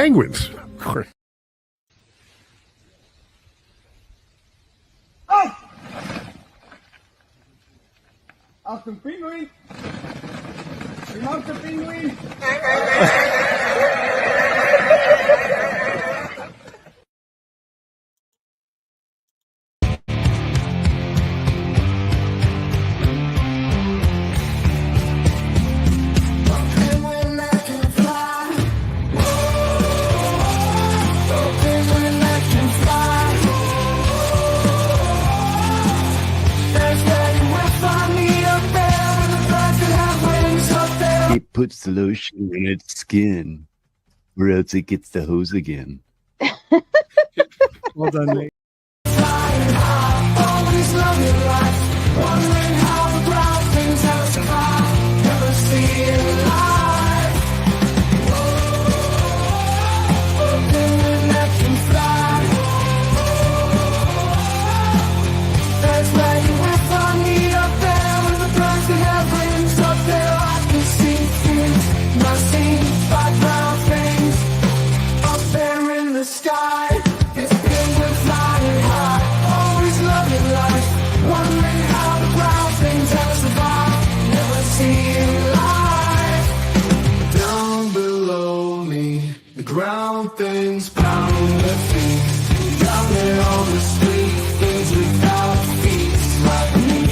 penguins. Of course. Oh! Auf dem Pinguin! Ich mag den Pinguin! It puts the lotion in its skin, or else it gets the hose again. Well done, mate. Ground things pound their feet down there on the street, things without feet like me.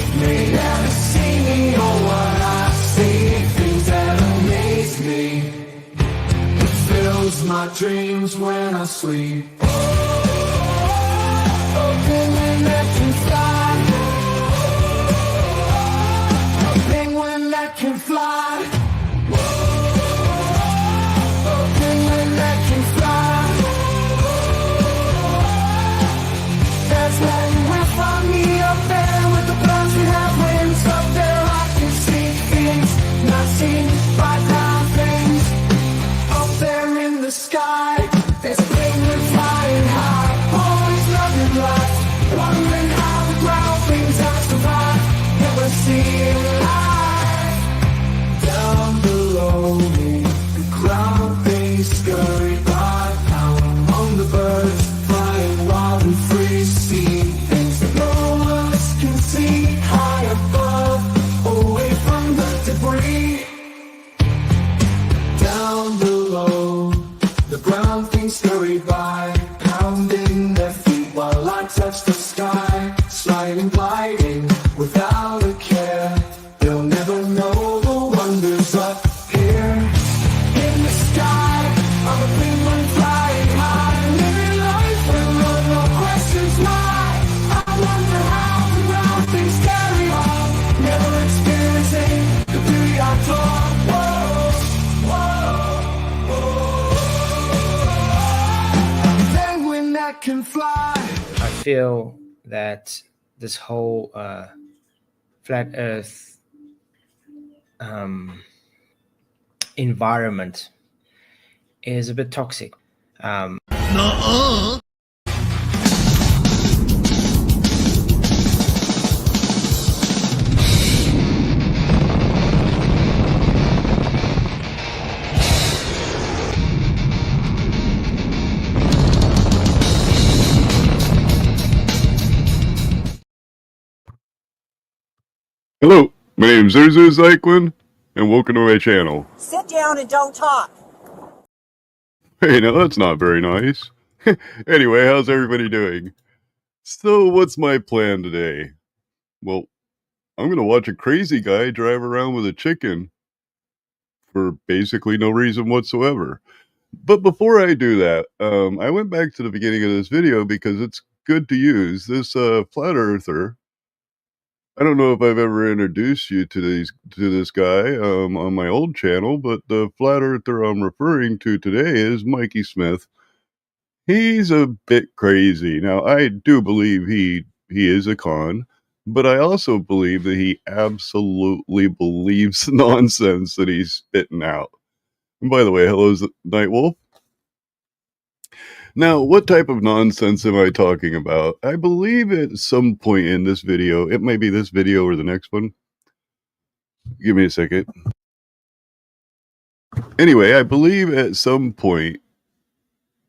Never see me or what I see, things that amaze me. It fills my dreams when I sleep. A penguin that can fly, a penguin that can fly. Scurry by, pounding their feet while I touch the sky, sliding, gliding, without a care. They'll never know the wonders up here in the sky. I'm a penguin flying high, living life with no questions why. I wonder how the ground things carry on, never experiencing the beauty I thought. Can fly. I feel that this whole flat earth environment is a bit toxic. Hello, my name's Zerzu Zyklin, and welcome to my channel. Sit down and don't talk. Hey, now that's not very nice. Anyway, how's everybody doing? So, what's my plan today? Well, I'm gonna watch a crazy guy drive around with a chicken for basically no reason whatsoever. But before I do that, I went back to the beginning of this video because it's good to use. This flat earther, I don't know if I've ever introduced you to this guy on my old channel, but the flat earther I'm referring to today is Mikey Smith. He's a bit crazy. Now, I do believe he is a con, but I also believe that he absolutely believes the nonsense that he's spitting out. And by the way, hello, Nightwolf. Now, what type of nonsense am I talking about? I believe at some point in this video, it may be this video or the next one. Give me a second. Anyway, I believe at some point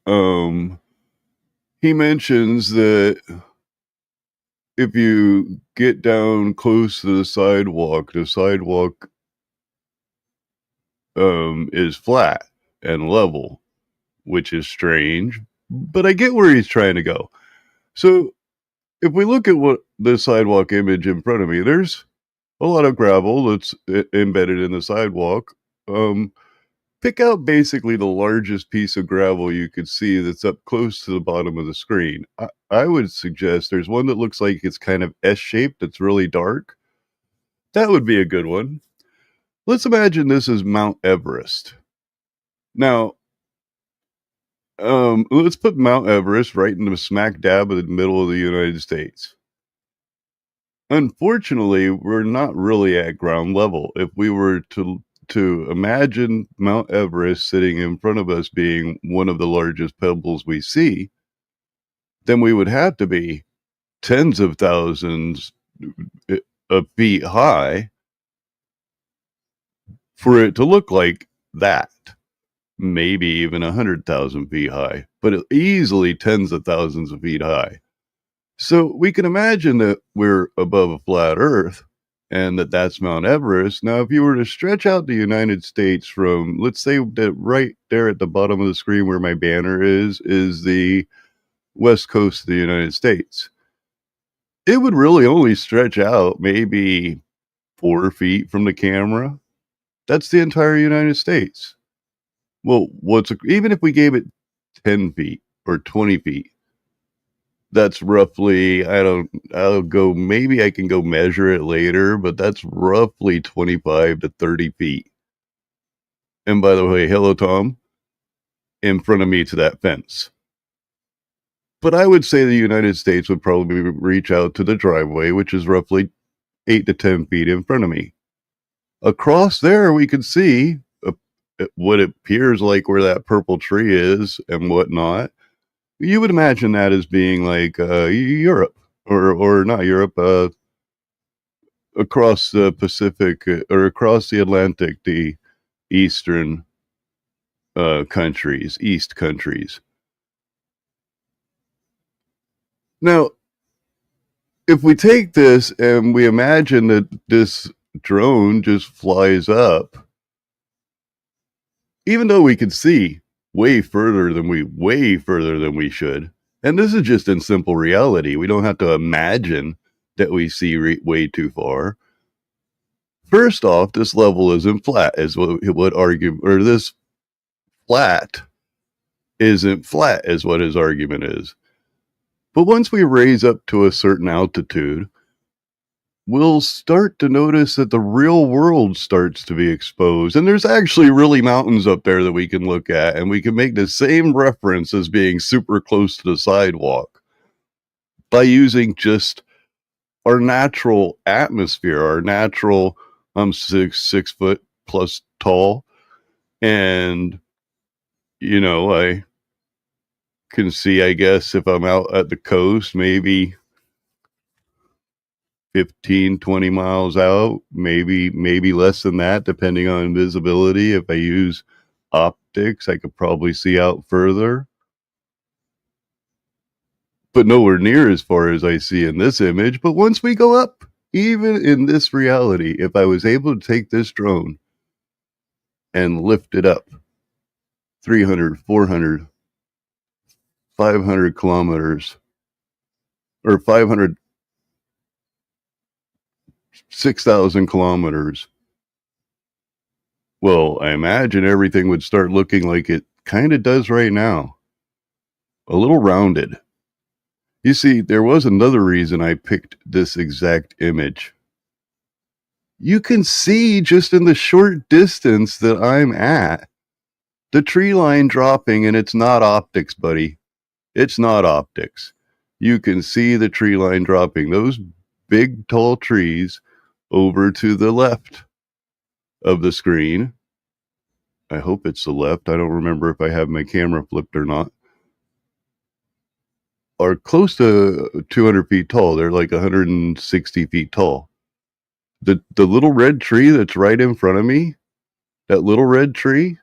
he mentions that if you get down close to the sidewalk is flat and level, which is strange, but I get where he's trying to go. So if we look at what the sidewalk image in front of me, there's a lot of gravel that's embedded in the sidewalk. Pick out basically the largest piece of gravel you could see that's up close to the bottom of the screen. I would suggest there's one that looks like it's kind of S-shaped, that's really dark. That would be a good one. Let's imagine this is Mount Everest. Now, let's put Mount Everest right in the smack dab of the middle of the United States. Unfortunately, we're not really at ground level. If we were to imagine Mount Everest sitting in front of us being one of the largest pebbles we see, then we would have to be tens of thousands of feet high for it to look like that. Maybe even 100,000 feet high, but easily tens of thousands of feet high. So we can imagine that we're above a flat Earth and that's Mount Everest. Now, if you were to stretch out the United States from, let's say that right there at the bottom of the screen where my banner is the west coast of the United States, it would really only stretch out maybe 4 feet from the camera. That's the entire United States. Well, even if we gave it 10 feet or 20 feet, that's roughly, maybe I can go measure it later, but that's roughly 25 to 30 feet. And by the way, hello, Tom, in front of me to that fence. But I would say the United States would probably reach out to the driveway, which is roughly 8 to 10 feet in front of me. Across there, we could see what appears like where that purple tree is and whatnot. You would imagine that as being like Europe, or not Europe, across the Pacific or across the Atlantic, the eastern countries, east countries. Now, if we take this and we imagine that this drone just flies up, even though we could see way further than we should, and this is just in simple reality, we don't have to imagine that we see way too far. First off, this level isn't flat, is what argue, or this flat isn't flat, is what his argument is. But once we raise up to a certain altitude, we'll start to notice that the real world starts to be exposed. And there's actually really mountains up there that we can look at, and we can make the same reference as being super close to the sidewalk by using just our natural atmosphere, our natural, I'm 6 foot plus tall. And, I can see, I guess, if I'm out at the coast, maybe 15, 20 miles out, maybe less than that, depending on visibility. If I use optics, I could probably see out further, but nowhere near as far as I see in this image. But once we go up, even in this reality, if I was able to take this drone and lift it up 300, 400, 500 kilometers, or 500, 6,000 kilometers, well, I imagine everything would start looking like it kind of does right now. A little rounded. You see, there was another reason I picked this exact image. You can see just in the short distance that I'm at, the tree line dropping, and it's not optics, buddy. It's not optics. You can see the tree line dropping. Those big, tall trees over to the left of the screen. I hope it's the left. I don't remember if I have my camera flipped or not. Are close to 200 feet tall. They're like 160 feet tall. The little red tree that's right in front of me, that little red tree,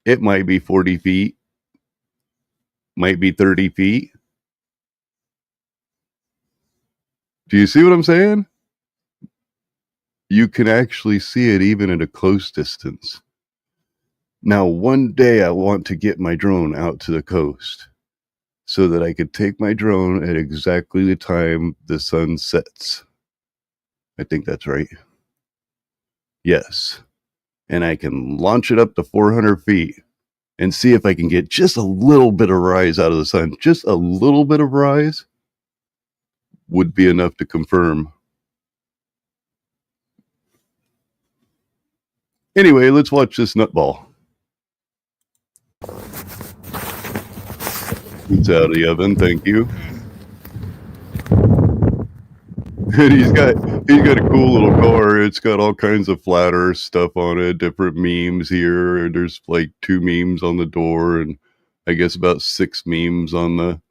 it might be 40 feet might be 30 feet. Do you see what I'm saying? You can actually see it even at a close distance. Now, one day I want to get my drone out to the coast so that I could take my drone at exactly the time the sun sets. I think that's right. Yes. And I can launch it up to 400 feet and see if I can get just a little bit of rise out of the sun. Just a little bit of rise would be enough to confirm. Anyway, let's watch this nutball. It's out of the oven, thank you. And he's got a cool little car. It's got all kinds of flat earth stuff on it, different memes here. There's like 2 memes on the door, and I guess about 6 memes on the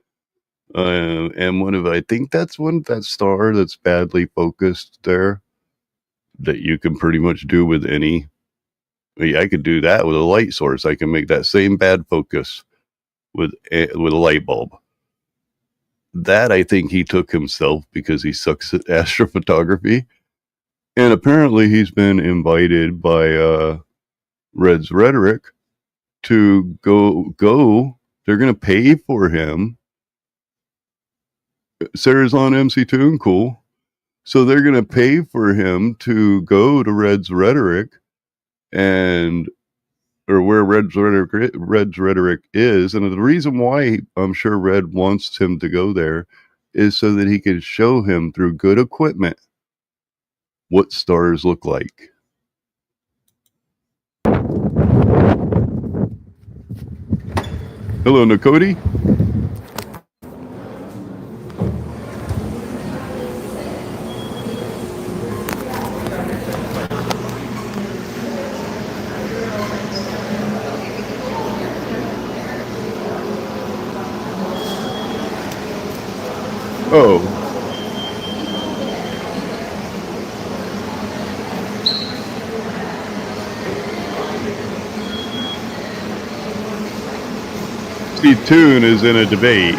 and one of, I think that's that star that's badly focused there that you can pretty much do with any. I could do that with a light source. I can make that same bad focus with a light bulb. That I think he took himself because he sucks at astrophotography. And apparently he's been invited by Red's Rhetoric to go. They're going to pay for him. Sarah's on MC Toon, cool. So they're going to pay for him to go to Red's Rhetoric or where Red's Rhetoric is. And the reason why I'm sure Red wants him to go there is so that he can show him through good equipment what stars look like. Hello, Nakoti. Oh. See, Toon is in a debate.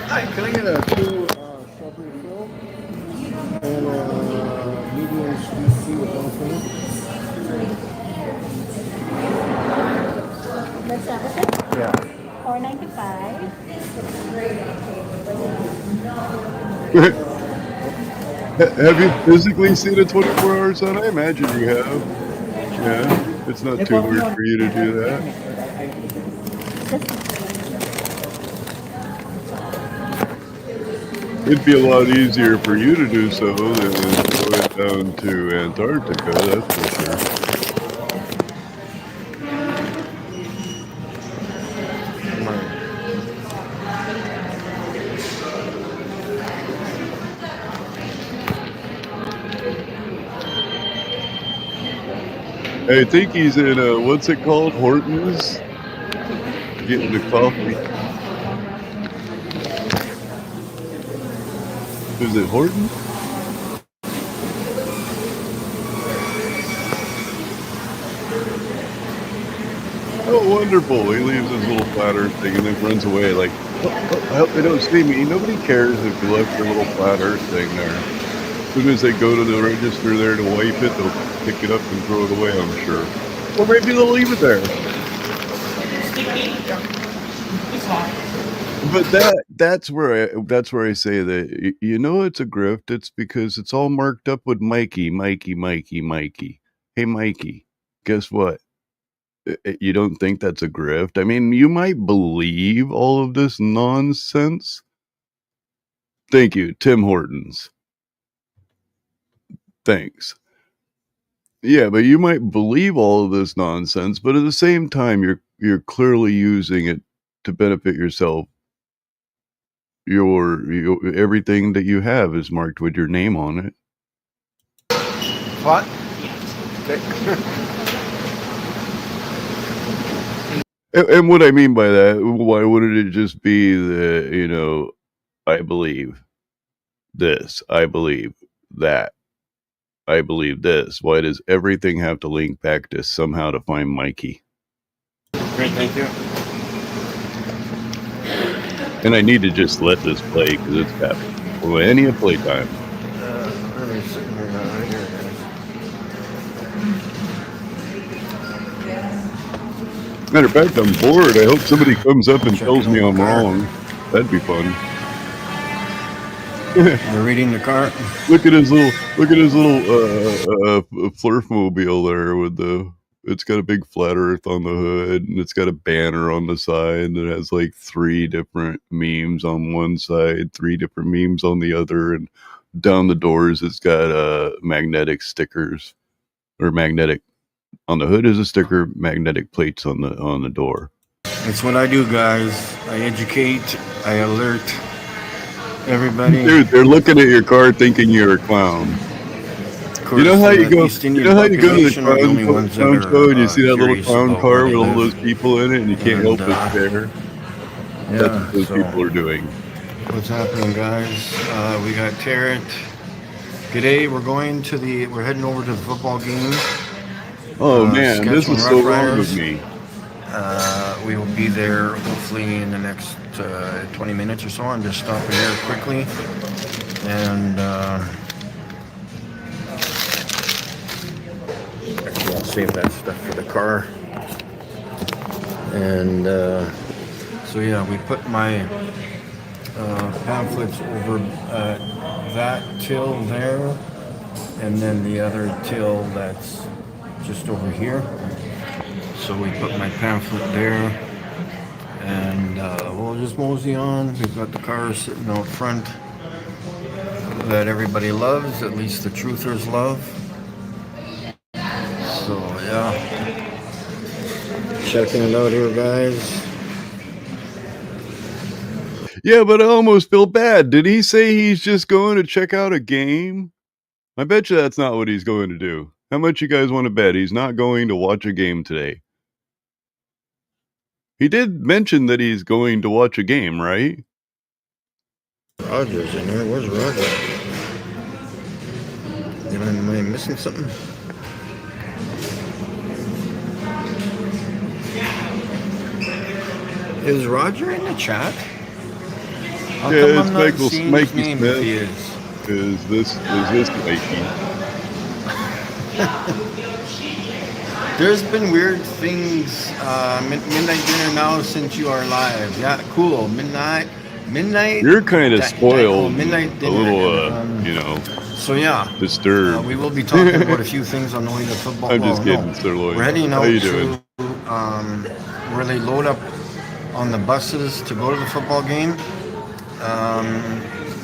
Hi, can I get a 2 strawberry fill and a medium sweet tea with no cream? Let's have it. Yeah. $4.95. Have you physically seen a 24-hour sun? I imagine you have. Yeah, it's not too weird for you to do that. It'd be a lot easier for you to do so than go down to Antarctica, that's for sure. I think he's in, what's it called? Hortons? Getting the coffee. Is it Horton? Oh, wonderful. He leaves his little flat earth thing and then runs away like, I hope they don't see me. Nobody cares if you left your little flat earth thing there. As soon as they go to the register there to wipe it, they'll pick it up and throw it away, I'm sure. Or maybe they'll leave it there. But that's where I say that you know it's a grift. It's because it's all marked up with Mikey. Hey, Mikey, guess what? You don't think that's a grift? I mean, you might believe all of this nonsense. Thank you, Tim Hortons. Thanks. Yeah, but you might believe all of this nonsense, but at the same time, you're clearly using it to benefit yourself. Your everything that you have is marked with your name on it. What? And what I mean by that, why wouldn't it just be the, you know, I believe this, I believe that, I believe this? Why does everything have to link back to somehow to find Mikey? Great, thank you. And I need to just let this play because it's got plenty of playtime. Let me sit here now. Right here, guys. Matter of fact, I'm bored. I hope somebody comes up and tells me I'm wrong. That'd be fun. You're reading the car? Look at his little Flurfmobile there with the. It's got a big flat Earth on the hood, and it's got a banner on the side that has like 3 different memes on one side, 3 different memes on the other, and down the doors it's got magnetic stickers, or magnetic. On the hood is a sticker, magnetic plates on the door. That's what I do, guys. I educate, I alert everybody. Dude, they're looking at your car thinking you're a clown. You know how you go? You know how you go to the clown show and you see that little clown car with all those people in it, and you can't help but stare. That's what those people are doing. What's happening, guys? We got Tarrant. G'day. We're heading over to the football game. Oh man, this is so wrong with me. We will be there hopefully in the next 20 minutes or so. I'm just stopping here quickly, and actually I'll save that stuff for the car. And so yeah, we put my pamphlets over that till there, and then the other till that's just over here. So we put my pamphlet there, and we'll just mosey on. We've got the cars sitting out front that everybody loves, at least the truthers love. So yeah, checking it out here, guys. Yeah, but I almost feel bad. Did he say he's just going to check out a game? I bet you that's not what he's going to do. How much you guys want to bet he's not going to watch a game today? He did mention that he's going to watch a game, right? Roger's in there. Where's Roger? Am I missing something? Is Roger in the chat? How Yeah, come it's I'm not Mikey seeing his name if Smith. he is? Is this Mikey? There's been weird things. Midnight dinner now since you are live. Yeah, cool. Midnight. You're kind of spoiled. Midnight A dinner. little, you know, So yeah, disturbed. we will be talking about a few things on the way to football. I'm just Well, kidding, Sirloin. We're heading out How you doing? to really load up on the buses to go to the football game,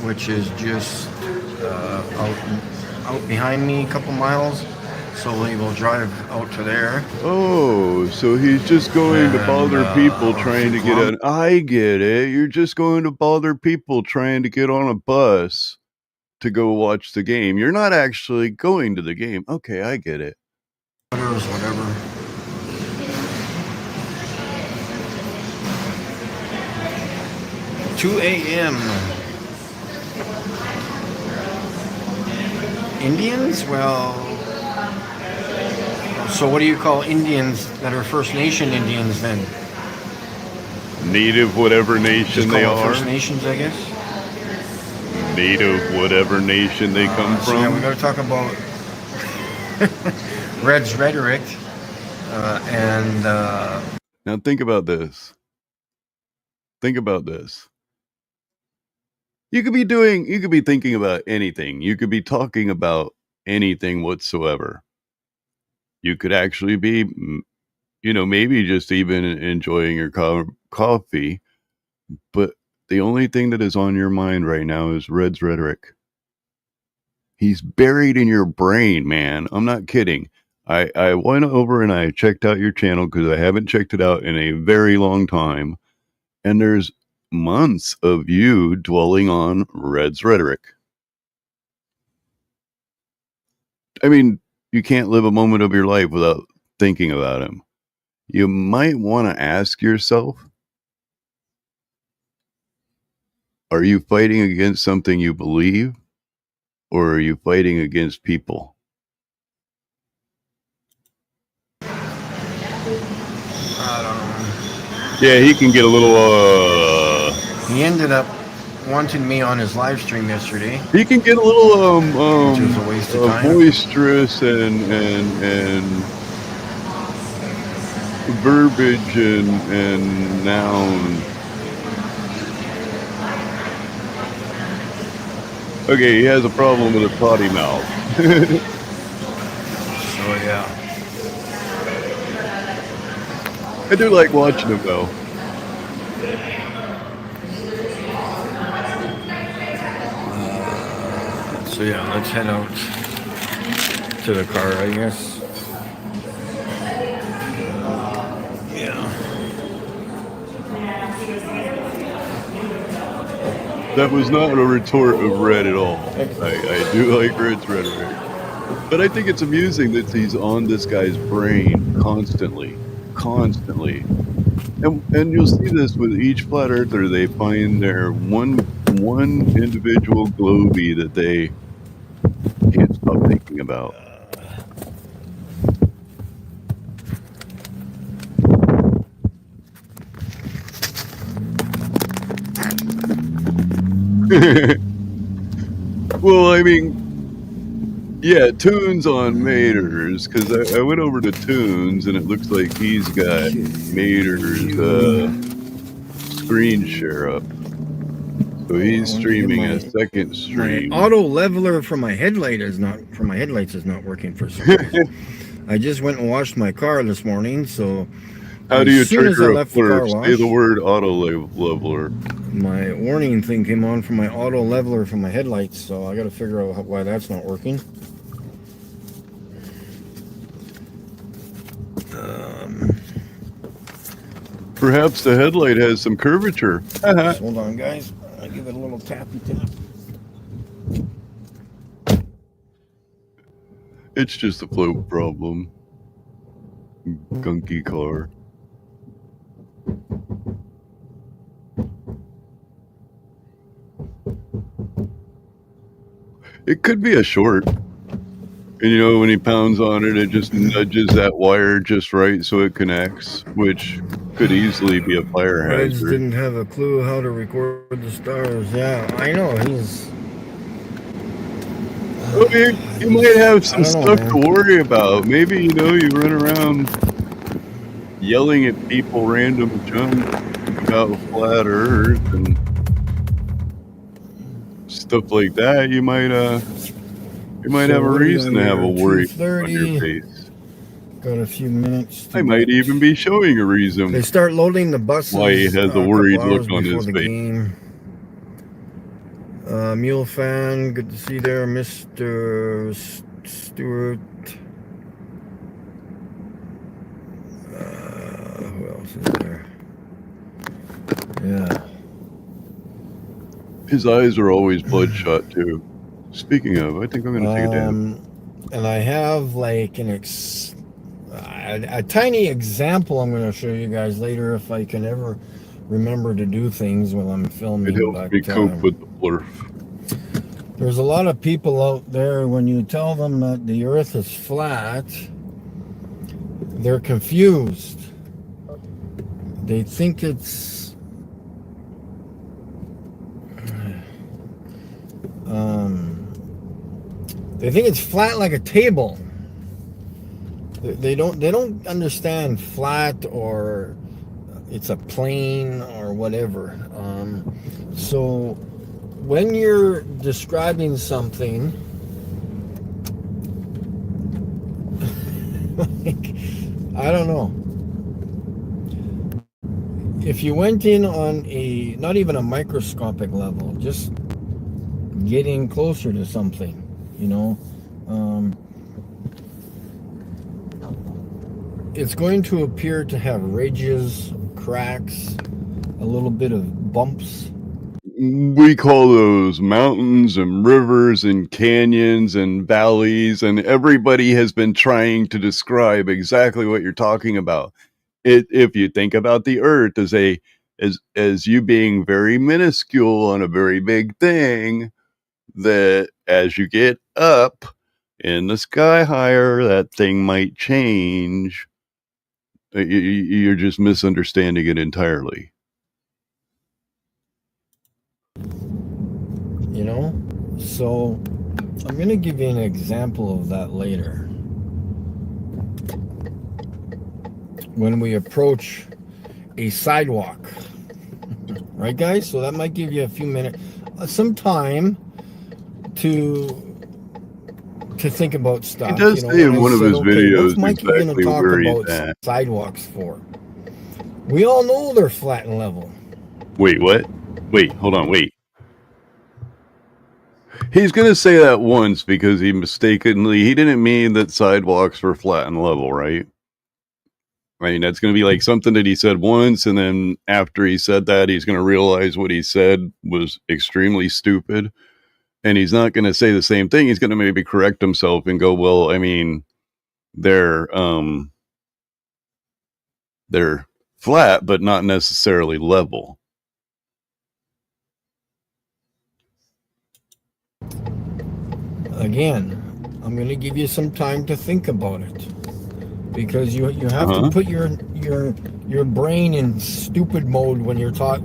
which is just out behind me a couple miles. So we will drive out to there. Oh, so he's just going to bother people trying to get on. I get it. You're just going to bother people trying to get on a bus to go watch the game. You're not actually going to the game. Okay, I get it. Whatever. $2 a.m. Indians? Well, so what do you call Indians that are First Nation Indians then? Native whatever nation Just they call it are. First Nations, I guess. Native whatever nation they come So yeah, we from. got to talk about Red's rhetoric and Now think about this. think about this. You could be thinking about anything. You could be talking about anything whatsoever. You could actually be, maybe just even enjoying your coffee. But the only thing that is on your mind right now is Red's rhetoric. He's buried in your brain, man. I'm not kidding. I went over and I checked out your channel because I haven't checked it out in a very long time. And there's months of you dwelling on Red's rhetoric. I mean, you can't live a moment of your life without thinking about him. You might want to ask yourself, are you fighting against something you believe, or are you fighting against people? Yeah, he can get a little He ended up wanting me on his live stream yesterday. he can get a little Which was a waste of time. boisterous and verbiage and noun. Okay, he has a problem with a potty mouth. So yeah. I do like watching him though. So yeah, let's head out to the car, I guess. Yeah. That was not a retort of Red at all. I do like Red's rhetoric. But I think it's amusing that he's on this guy's brain constantly. And you'll see this with each flat earther. They find their one individual globey that they can't stop thinking about. Well, I mean, yeah, Tunes on Mater's, because I went over to Tunes and it looks like he's got Mater's screen share up. So he's streaming a second My stream. auto leveler for my headlights is not working for some reason. I just went and washed my car this morning, so How do you as soon as I trigger a left the car flurf? wash, Say the word auto leveler. my warning thing came on for my auto leveler for my headlights, so I got to figure out why that's not working. Perhaps the headlight has some curvature. Just hold on, guys. I'll give it a little tappy tap. It's just a float problem. Gunky car. It could be a short. And you know, when he pounds on it, it just nudges that wire just right so it connects, which could easily be a fire Reds hazard. didn't have a clue how to record the stars. Yeah, I know. He's. Well, you might have some I don't know, stuff to man. worry about. Maybe, you know, you run around yelling at people random junk about flat earth and stuff like that. You might have a reason to have a worry on your face. Got a few minutes. I might even be showing a reason. They start loading the buses. Why he has a couple worried hours look on before his the face. game. Mule fan, good to see there, Mr. Stewart. Who else is there? Yeah. His eyes are always bloodshot too. Speaking of, I think I'm gonna take a dab. And I have like a tiny example I'm going to show you guys later if I can ever remember to do things when I'm filming. It helps me cope with the blurf. There's a lot of people out there, when you tell them that the earth is flat, they're confused. They think it's flat like a table. They don't understand flat, or it's a plane or whatever. So when you're describing something, like, I don't know. If you went in on a, not even a microscopic level, just getting closer to something, you know, it's going to appear to have ridges, cracks, a little bit of bumps. We call those mountains and rivers and canyons and valleys, and everybody has been trying to describe exactly what you're talking about. If you think about the Earth as you being very minuscule on a very big thing, that as you get up in the sky higher, that thing might change. You're just misunderstanding it entirely. You know? So I'm going to give you an example of that later. When we approach a sidewalk. Right, guys? So that might give you a few minutes, some time to think about stuff. He does say in one of his videos what's Mikey going to talk where he's about at. sidewalks for? We all know they're flat and level. Wait, what? Wait, hold on, wait. He's going to say that once because he didn't mean that sidewalks were flat and level, right? I mean, that's going to be like something that he said once, and then after he said that, he's going to realize what he said was extremely stupid. And he's not going to say the same thing. He's going to maybe correct himself and go, well, I mean, they're flat, but not necessarily level. Again, I'm going to give you some time to think about it, because you have to put your brain in stupid mode when you got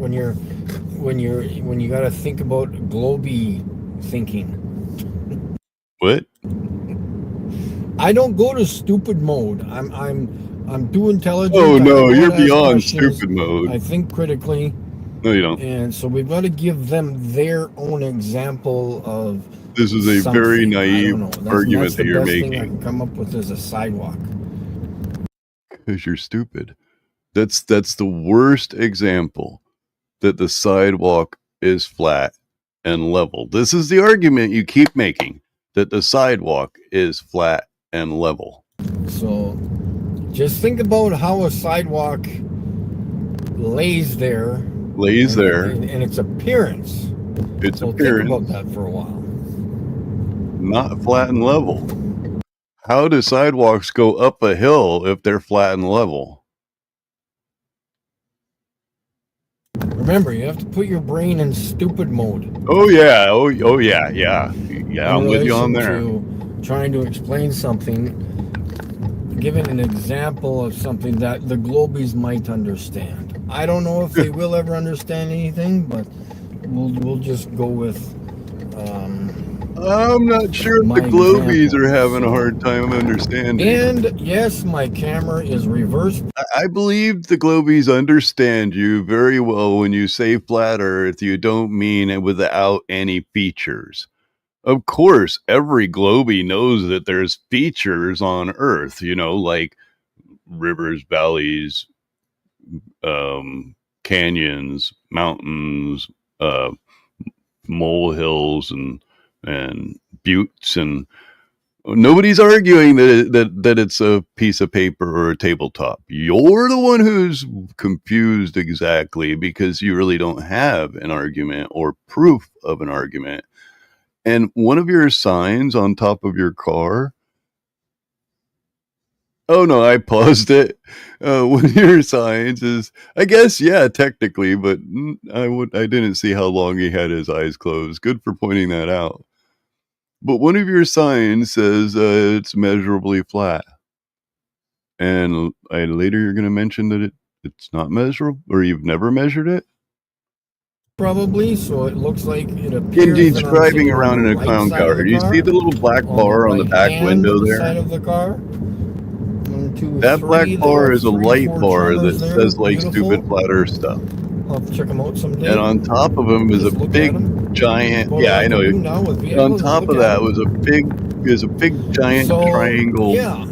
to think about globy thinking. What? I don't go to stupid mode. I'm too intelligent. Oh no, you're beyond stupid mode. I think critically. No, you don't. And so we've got to give them their own example of. This is a very naive argument that you're making. Thing I can come up with is a sidewalk. Because you're stupid. That's the worst example, that the sidewalk is flat and level. This is the argument you keep making, that the sidewalk is flat and level. So just think about how a sidewalk lays there. And its appearance. Think about that for a while. Not flat and level. How do sidewalks go up a hill if they're flat and level? Remember, you have to put your brain in stupid mode. Oh yeah, yeah. I'm with you on there. Trying to explain something, giving an example of something that the globies might understand. I don't know if they will ever understand anything, but we'll just go with. I'm not sure if the globies are having a hard time understanding. And yes, my camera is reversed. I believe the globies understand you very well when you say flat Earth. You don't mean it without any features. Of course, every globie knows that there's features on Earth, you know, like rivers, valleys, canyons, mountains, molehills, and buttes, and nobody's arguing that it's a piece of paper or a tabletop. You're the one who's confused exactly, because you really don't have an argument or proof of an argument. And one of your signs on top of your car. Oh no, I paused it. One of your signs is, I guess, yeah, technically, but I didn't see how long he had his eyes closed. Good for pointing that out. But one of your signs says it's measurably flat. And later you're going to mention that it's not measurable, or you've never measured it? Probably, so it looks like it appears. Indeed's driving around in a clown car. Do you see the little black bar on the back window there? Side of the car. I'm 1, 2, That 3. black There bar are is a 3, light 4 bar that drummers there. says like Beautiful. stupid flat earth stuff. I'll have to check them out someday. And on top of them is Just a look at big 'em. giant, What yeah, I I can know. do now with On vehicles is top look of at that 'em. was a big giant So, triangle yeah.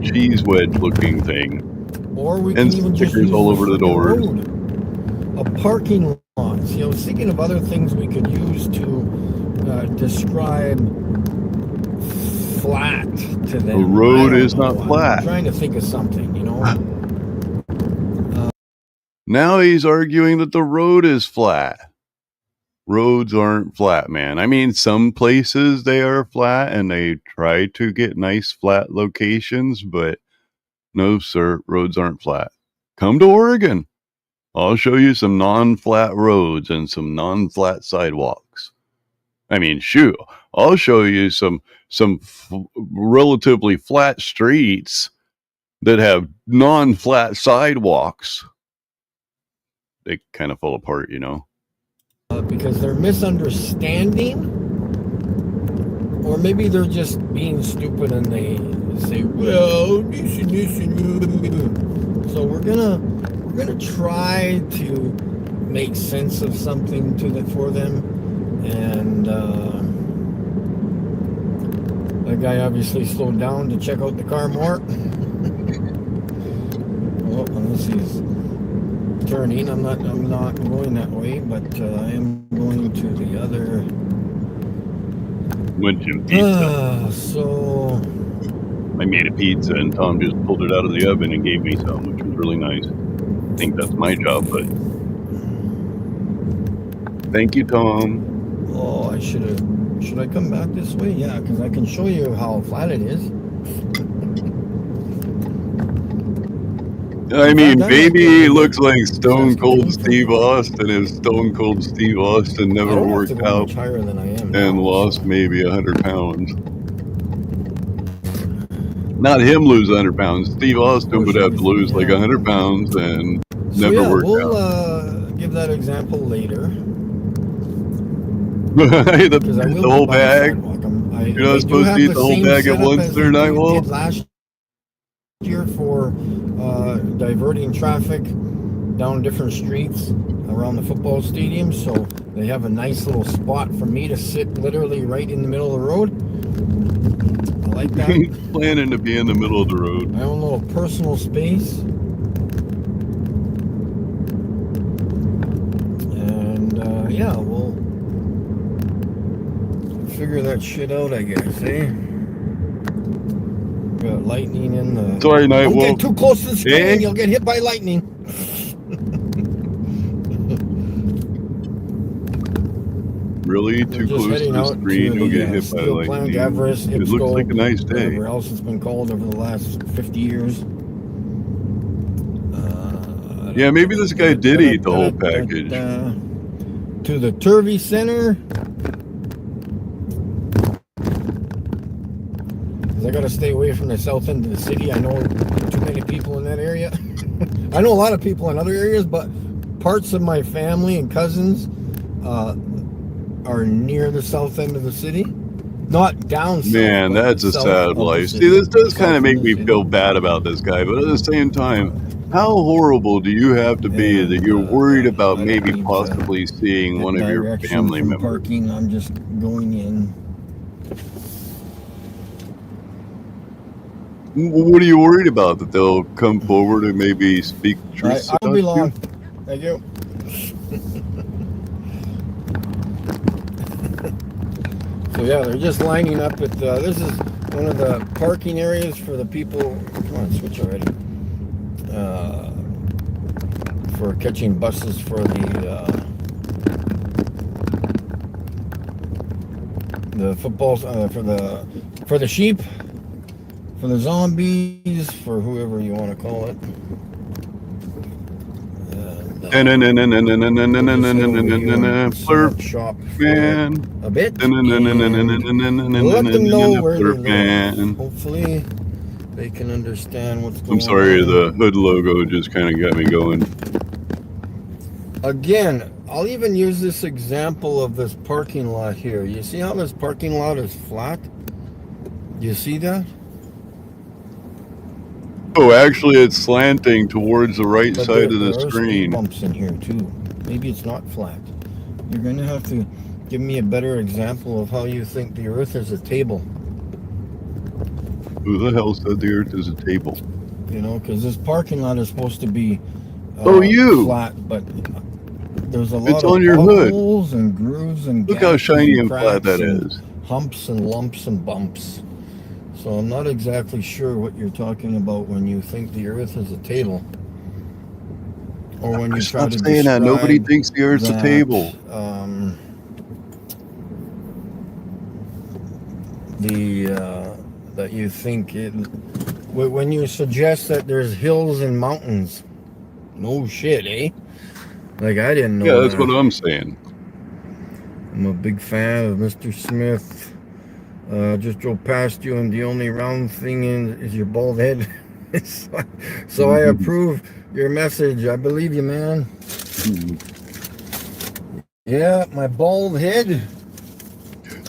cheese wedge looking thing. Or we And can even just stickers use all over the freaking doors. road. A parking lot. See, I was thinking of other things we could use to describe flat to them. The road I don't is know. not flat. I'm trying to think of something, you know. Now he's arguing that the road is flat. Roads aren't flat, man. I mean, some places they are flat and they try to get nice flat locations, but no, sir, roads aren't flat. Come to Oregon. I'll show you some non-flat roads and some non-flat sidewalks. I mean, shoot, I'll show you some relatively flat streets that have non-flat sidewalks. They kind of fall apart, you know. Because they're misunderstanding, or maybe they're just being stupid and they say, "Well, this and this and." So we're gonna try to make sense of something for them, and that guy obviously slowed down to check out the car more. Well, unless he's turning, I'm not going that way, but I am going to the other. Went to pizza. So I made a pizza and Tom just pulled it out of the oven and gave me some, which was really nice. I think that's my job, but thank you, Tom. oh, should I come back this way? Yeah, because I can show you how flat it is. I mean, done maybe that he looks like That's Stone Cold good. Steve Austin, and Stone Cold Steve Austin I never don't have to worked go out much higher than I am and now, lost so. maybe 100 pounds. Not him lose 100 pounds. Steve Austin would have to lose like 100 pounds and So never yeah, worked we'll out. give that example later. the, Because I will the whole be by the bag. sidewalk. You're not supposed to eat the whole bag at once there, Nightwolf? Did last year for diverting traffic down different streets around the football stadium, so they have a nice little spot for me to sit literally right in the middle of the road. I like that. He's planning to be in the middle of the road. My own little personal space. And yeah, we'll figure that shit out, I guess, eh? Got lightning in the... Sorry, Don't Nightwolf. get too close to the screen, Eh? you'll get hit by lightning. Really? We're Too just close to heading the out screen, to you'll the get hit by steel plant, lightning. Everest, It looks Ipsco, like a nice day. whatever else it's been called over the last 50 years. Yeah, maybe this guy did eat the whole package. To the Turvey Center. 'Cause I gotta stay away from the south end of the city. I know too many people in that area. I know a lot of people in other areas, but parts of my family and cousins are near the south end of the city. Not down south. Man, but that's a south sad of the life. city. See, this does kind South of make of the me city. feel bad about this guy, but at the same time, how horrible do you have to be And, that you're worried about I don't maybe need to possibly seeing get one of your directions family from members? Parking. I'm just going in. What are you worried about? That they'll come forward and maybe speak truth I about won't be you? long. Thank you. So yeah, they're just lining up at this is one of the parking areas for the people. Come on, switch already. For catching buses for the footballs for the sheep, for the zombies, for whoever you want to call it. Flurp, Shop man. a bit. Let them know where they live. Hopefully, they can understand what's going on. I'm sorry, the hood logo just kind of got me going. Again, I'll even use this example of this parking lot here. You see how this parking lot is flat? You see that? Oh, actually, it's slanting towards the right But side of the there are speed screen. bumps in here too. Maybe it's not flat. You're going to have to give me a better example of how you think the Earth is a table. Who the hell said the Earth is a table? You know, because this parking lot is supposed to be you! flat, but there's a lot It's of on your hood. potholes and grooves and Look how gaps shiny and cracks flat that and is. humps and lumps and bumps. So I'm not exactly sure what you're talking about when you think the Earth is a table, or when you try Stop to saying that. Nobody describe thinks the Earth's a that, table. That you think it, when you suggest that there's hills and mountains. No shit, eh? Like, I didn't know Yeah, that's that. what I'm saying. I'm a big fan of Mr. Smith. Just drove past you, and the only round thing is your bald head. So I approve your message. I believe you, man. Yeah, my bald head.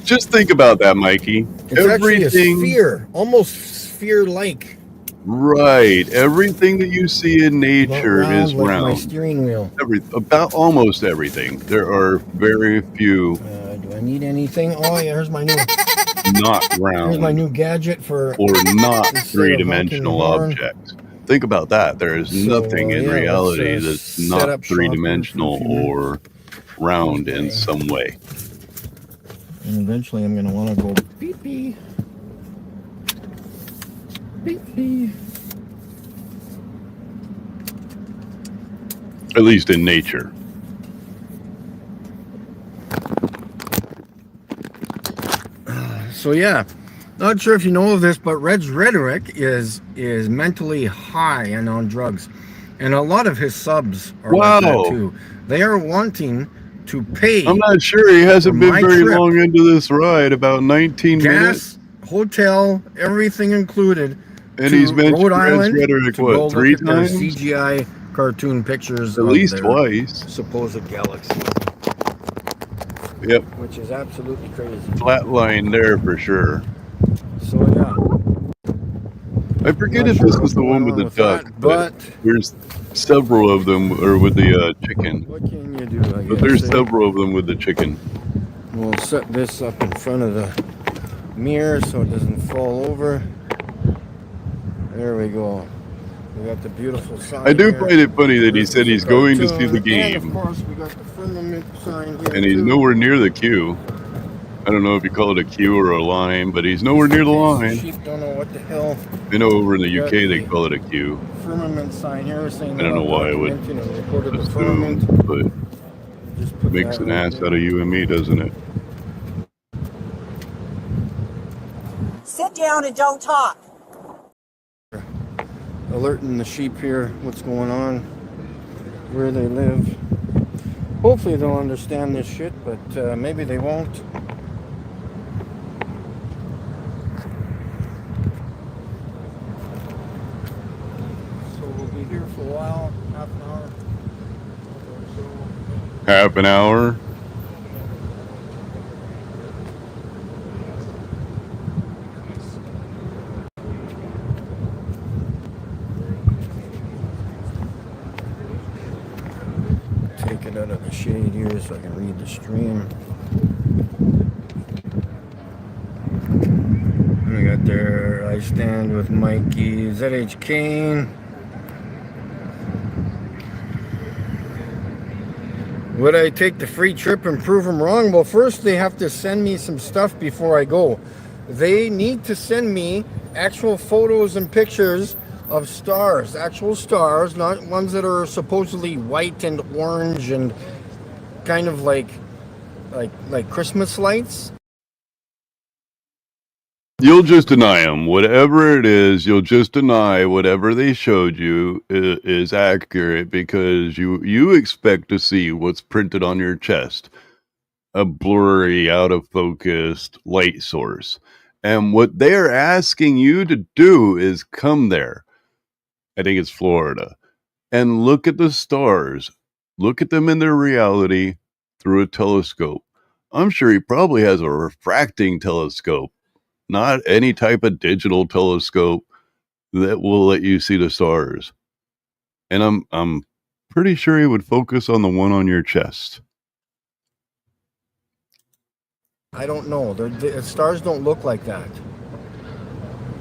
Just think about that, Mikey. It's actually a sphere, almost sphere-like. Right. Everything that you see in Not nature round is like my round. steering wheel. About almost everything. There are very few Do I need anything? Oh yeah, here's my new. not Here's my round new gadget for. or not instead of three-dimensional honking the horn. objects. Think about that. There is So, nothing in yeah, let's, reality that's set not up shop here for a three-dimensional few minutes. or round in Okay. some way. And eventually I'm going to want to go beep beep. Beep beep. At least in nature. So yeah, not sure if you know of this, but Red's rhetoric is mentally high and on drugs, and a lot of his subs are like that Wow. too. They are wanting to pay I'm not sure. He hasn't For been my very trip. long into this ride. About 19 minutes. gas, hotel, everything included. And to he's mentioned Rhode Red's Island rhetoric, to go what, 3 look at their times? CGI cartoon pictures At of least their twice. supposed galaxy, Yep. which is absolutely crazy. Flatline there for sure. So yeah, I forget not if sure this what's is the one going with on the duck, that, but there's several of them, or with the chicken. what can you do? I But guess, there's eh? several of them with the chicken. We'll set this up in front of the mirror so it doesn't fall over. There we go. We got the beautiful sign. I do here. find it funny that he This said is a he's going to see cartoon. the And game, of course, we got the firmament sign here. and he's too. nowhere near the queue. I don't know if you call it a queue or a line, but he's nowhere near the line. Sheep don't know what the hell. I know over in the Got UK they the call it a queue. Firmament sign here saying I don't know why I would recorded the assume, firmament. but Just put makes that an right ass there. out of you and me, doesn't it? Sit down and don't talk. Alerting the sheep here what's going on, where they live. Hopefully they'll understand this shit, but maybe they won't. So we'll be here for a while, half an hour or so. Half an hour. Take it out of the shade here so I can read the stream. And I got there, I stand with Mikey, ZH Kane. Would I take the free trip and prove them wrong? Well, first they have to send me some stuff before I go. They need to send me actual photos and pictures of stars, actual stars, not ones that are supposedly white and orange and kind of like Christmas lights. You'll just deny them. Whatever it is, you'll just deny whatever they showed you is accurate because you expect to see what's printed on your chest, a blurry, out of focused light source. And what they're asking you to do is come there. I think it's Florida, and look at the stars. Look at them in their reality through a telescope. I'm sure he probably has a refracting telescope, not any type of digital telescope that will let you see the stars. And I'm pretty sure he would focus on the one on your chest. I don't know. The stars don't look like that.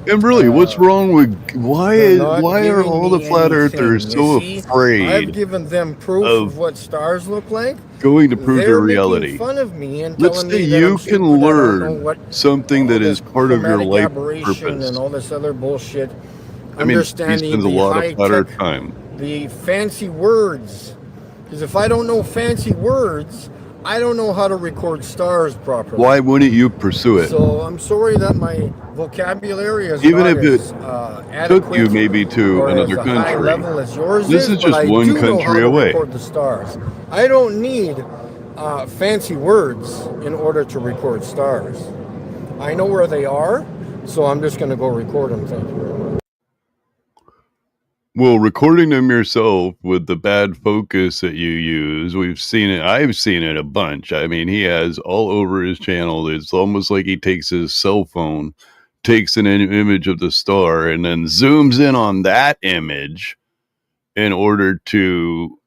And really, what's wrong with why They're not are giving all the me flat anything. earthers You so see, I've afraid given them proof of what stars look like. going to prove They're their making reality? fun of me and Let's telling say me that you I'm can stupid, I don't know learn what something all that this is part of your chromatic life aberration purpose. and all this other bullshit. I mean, he Understanding spends a the lot of flat high earth tech, time. the fancy words. Because if I don't know fancy words, I don't know how to record stars properly. Why wouldn't you pursue it? So I'm sorry that my vocabulary is Even not if it as took you adequate maybe to or another as a high country. level as yours This is but just I one do know how country to away. record the stars. I don't need fancy words in order to record stars. I know where they are, so I'm just going to go record them. Thank you very much. Well, recording them yourself with the bad focus that you use, we've seen it. I've seen it a bunch. I mean, he has all over his channel. It's almost like he takes his cell phone, takes an image of the star, and then zooms in on that image in order to,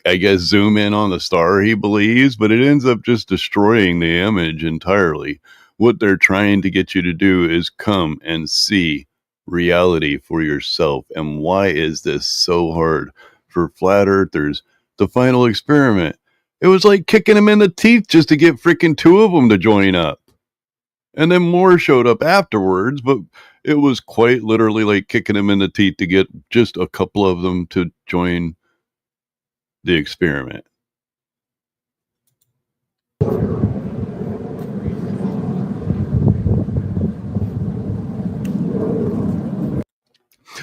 I guess, zoom in on the star he believes, but it ends up just destroying the image entirely. What they're trying to get you to do is come and see reality for yourself. And why is this so hard for flat earthers? The final experiment, it was like kicking them in the teeth just to get freaking 2 of them to join up, and then more showed up afterwards, but it was quite literally like kicking them in the teeth to get just a couple of them to join the experiment.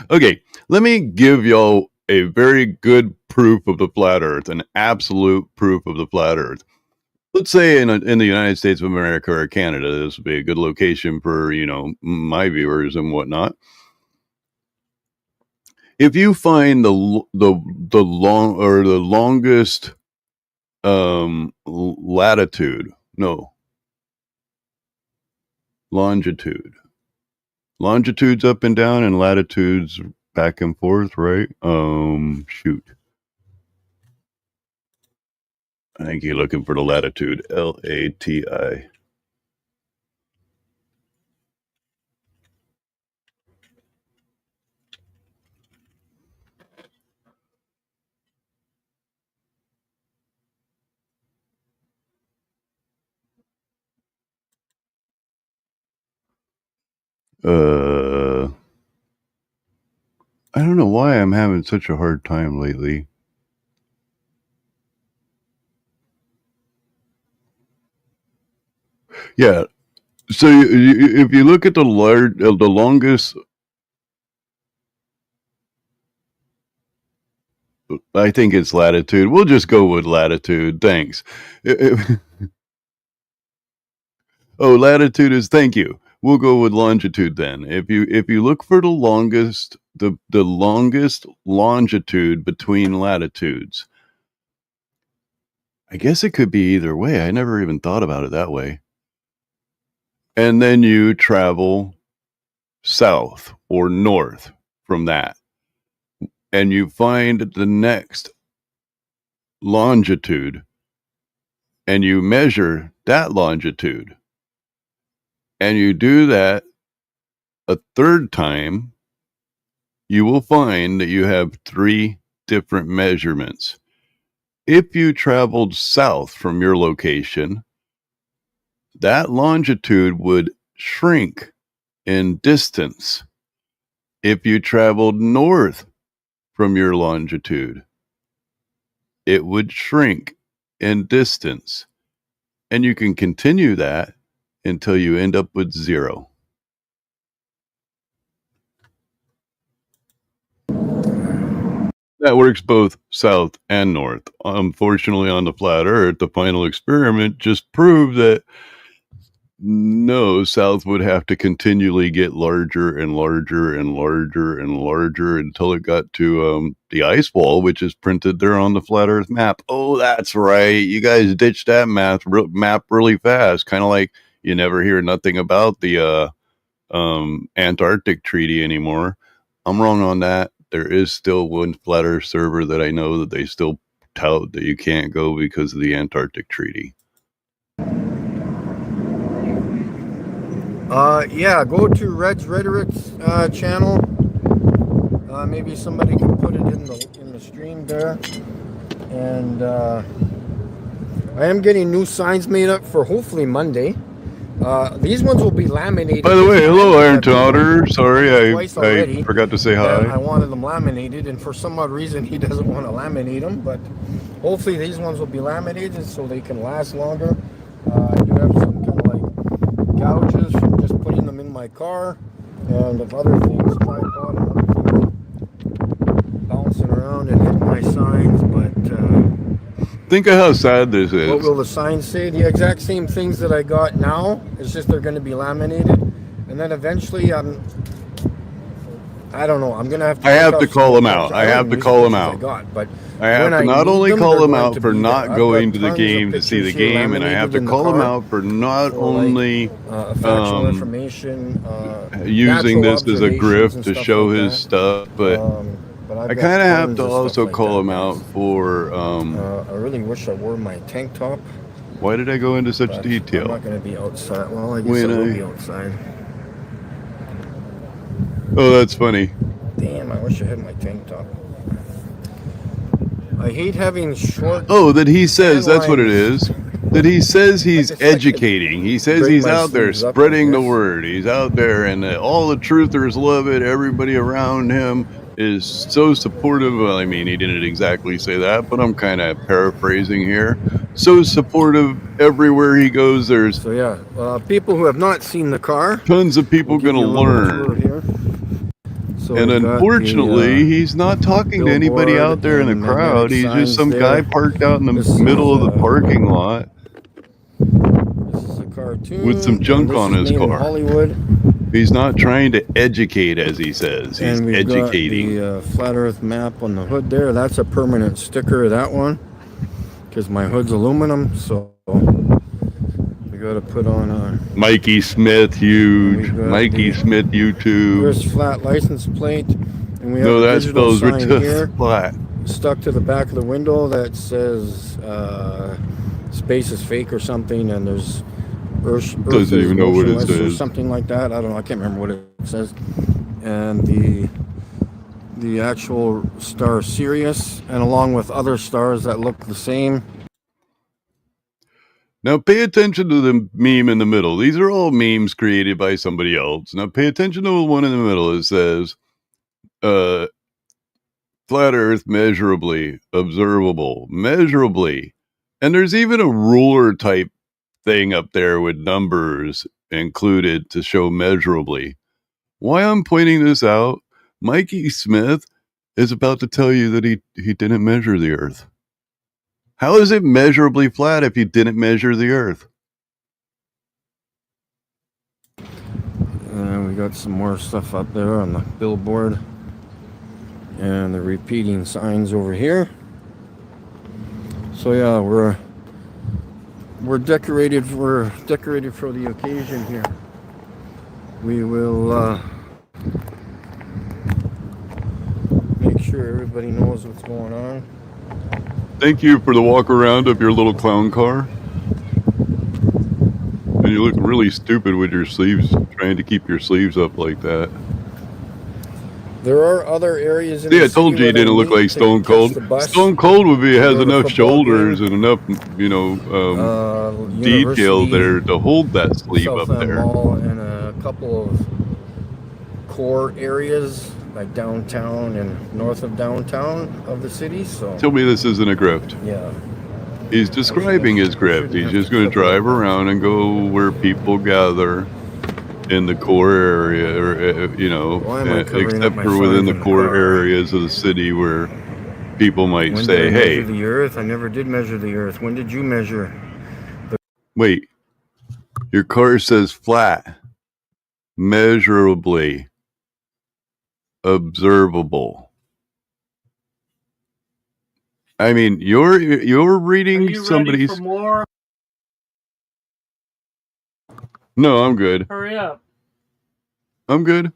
Okay, let me give y'all a very good proof of the flat earth, an absolute proof of the flat earth. Let's say in the United States of America or Canada, this would be a good location for, my viewers and whatnot. If you find the longest longitudes up and down and latitudes back and forth, right? Shoot. I think you're looking for the latitude. LATI. I don't know why I'm having such a hard time lately. Yeah. So if you look at the longest, I think it's latitude. We'll just go with latitude. Thanks. Oh, latitude is, thank you. We'll go with longitude then. If you look for the longest longitude between latitudes, I guess it could be either way. I never even thought about it that way. And then you travel south or north from that, and you find the next longitude, and you measure that longitude, and you do that a third time, you will find that you have 3 different measurements. If you traveled south from your location, that longitude would shrink in distance. If you traveled north from your longitude, it would shrink in distance. And you can continue that until you end up with 0. That works both south and north. Unfortunately, on the flat earth, the final experiment just proved that no, south would have to continually get larger and larger and larger and larger until it got to the ice wall, which is printed there on the flat earth map. Oh, that's right. You guys ditched that map really fast. Kind of like you never hear nothing about the Antarctic treaty anymore. I'm wrong on that. There is still one flat Earth server that I know that they still tout that you can't go because of the Antarctic treaty. Yeah, go to Red's Rhetoric's channel. Maybe somebody can put it in the stream there. And I am getting new signs made up for hopefully Monday. These ones will be laminated. By the way, hello, Iron Totter. Sorry, I forgot to say hi. I wanted them laminated, and for some odd reason he doesn't want to laminate them. But hopefully these ones will be laminated so they can last longer. I do have some kind of like gouges from just putting them in my car, and of other things, tripod and other things bouncing around and hitting my signs. But think of how sad this is. what will the signs say? The exact same things that I got now. It's just they're going to be laminated, and then eventually I don't know. I'm going to have to. I have to call them out. I have to call them out. I have to not only call them out for not going to the game to see the game, and I have to call them out for not only factual information, using this as a grift and to stuff show like his that. stuff, but But I kind of have to also call him out for. I really wish I wore my tank top. Why did I go into such but I'm detail? not going to be outside. Well, I guess When I will I- be outside. Oh, that's funny. Damn, I wish I had my tank top. I hate having short. Oh, that he says that's what it is. That he says he's just like to educating. He says break he's my out there sleeves up, spreading I the guess. word. He's out there, and all the truthers love it. Everybody around him is so supportive. Well, I mean, he didn't exactly say that, but I'm kind of paraphrasing here. So supportive everywhere he goes. There's So yeah, people who have not seen the car, tons of people we'll give going to you a little tour learn. here. So And we've got unfortunately, the, he's not talking to anybody billboard out there in the and crowd. He's magnetic just some signs guy there. parked out in the This is, middle of the parking lot this is a cartoon with some junk and this on is his made in car. Hollywood. He's not trying to educate, as he says. He's And we've educating. got the flat Earth map on the hood there. That's a permanent sticker, that one, because my hood's aluminum. So we got to put on a Mikey Smith, huge. We've got Mikey the- Smith, YouTube. Here's flat license plate, and we have No, a that digital spells sign here Richard flat. stuck to the back of the window that says space is fake or something, and there's Earth Doesn't is even know what it motionless or says. something like that. I don't know. I can't remember what it says. And the actual star Sirius, and along with other stars that look the same. Now pay attention to the meme in the middle. These are all memes created by somebody else. Now pay attention to the one in the middle. It says, flat Earth measurably, observable, measurably. And there's even a ruler type thing up there with numbers included to show measurably. Why I'm pointing this out, Mikey Smith is about to tell you that he didn't measure the Earth. How is it measurably flat if you didn't measure the Earth? And we got some more stuff up there on the billboard. And the repeating signs over here. So yeah, we're decorated for the occasion here. We will make sure everybody knows what's going on. Thank you for the walk around of your little clown car. And you look really stupid with your sleeves, trying to keep your sleeves up like that. There are other areas in See, the I told city you he where didn't they look need like to Stone catch Cold. the bus. Stone Cold has go to the enough football shoulders game. and enough, detail University, there to hold that sleeve up Southland there. Mall, and a couple of core areas like downtown and north of downtown of the city. So Tell me this isn't a grift. yeah, He's describing his grift. He's just going to drive around and go where people gather in the core area, or Why am I covering up except my for within signs the in the core car? areas of the city where people might when say, did I "Hey, measure the Earth? I never did measure the Earth. When did you measure? wait, your car says flat, measurably, observable." I mean, you're reading somebody's. more? No, I'm good. Hurry up. I'm good.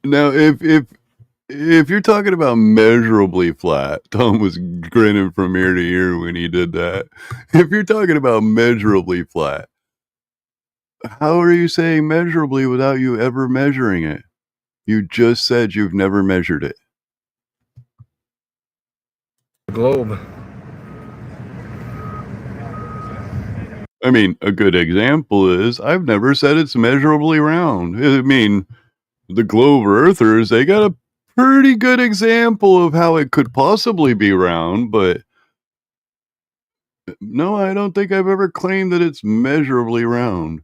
Now, if you're talking about measurably flat, Tom was grinning from ear to ear when he did that. If you're talking about measurably flat, how are you saying measurably without you ever measuring it? You just said you've never measured it. The globe. I mean, a good example is I've never said it's measurably round. I mean, the globe earthers, they got a pretty good example of how it could possibly be round, but no, I don't think I've ever claimed that it's measurably round.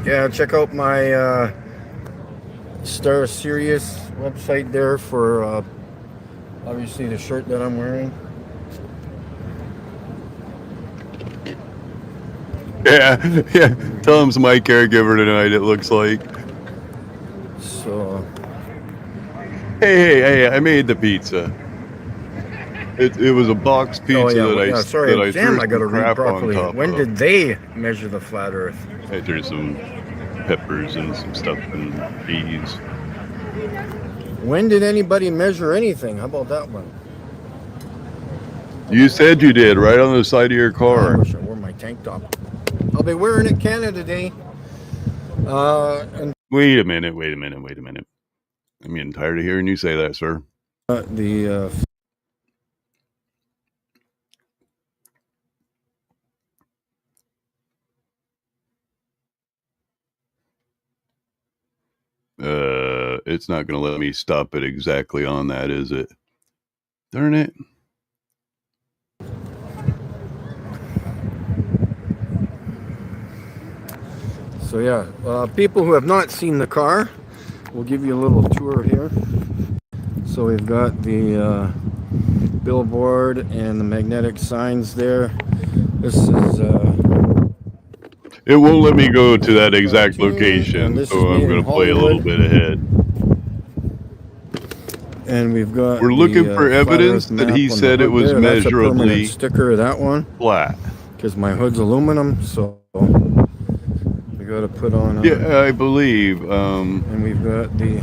Yeah, check out my Star Sirius website there for obviously the shirt that I'm wearing. Yeah. Tom's my caregiver tonight, it looks like. So, Hey, I made the pizza. It was a box pizza sorry, that I damn, threw I gotta some read crap on properly. top When of. did they measure the flat Earth? I threw some peppers and some stuff and cheese. When did anybody measure anything? How about that one? You said you did, right on the side of your I car. wish I wore my tank top. I'll be wearing it Canada Day. And Wait a minute. I'm getting tired of hearing you say that, sir. It's not going to let me stop it exactly on that, is it? Darn it. So yeah, people who have not seen the car, we'll give you a little tour here. So we've got the billboard and the magnetic signs there. This is It won't let me go to that exact and location, this so is I'm me going in to play a little Hollywood. bit ahead. And we've got We're looking for Flat evidence Earth that map he on the said it hood was there. That's a permanent measurably sticker, that one, flat. because my hood's aluminum, so we got to put on. Yeah, I believe. And we've got the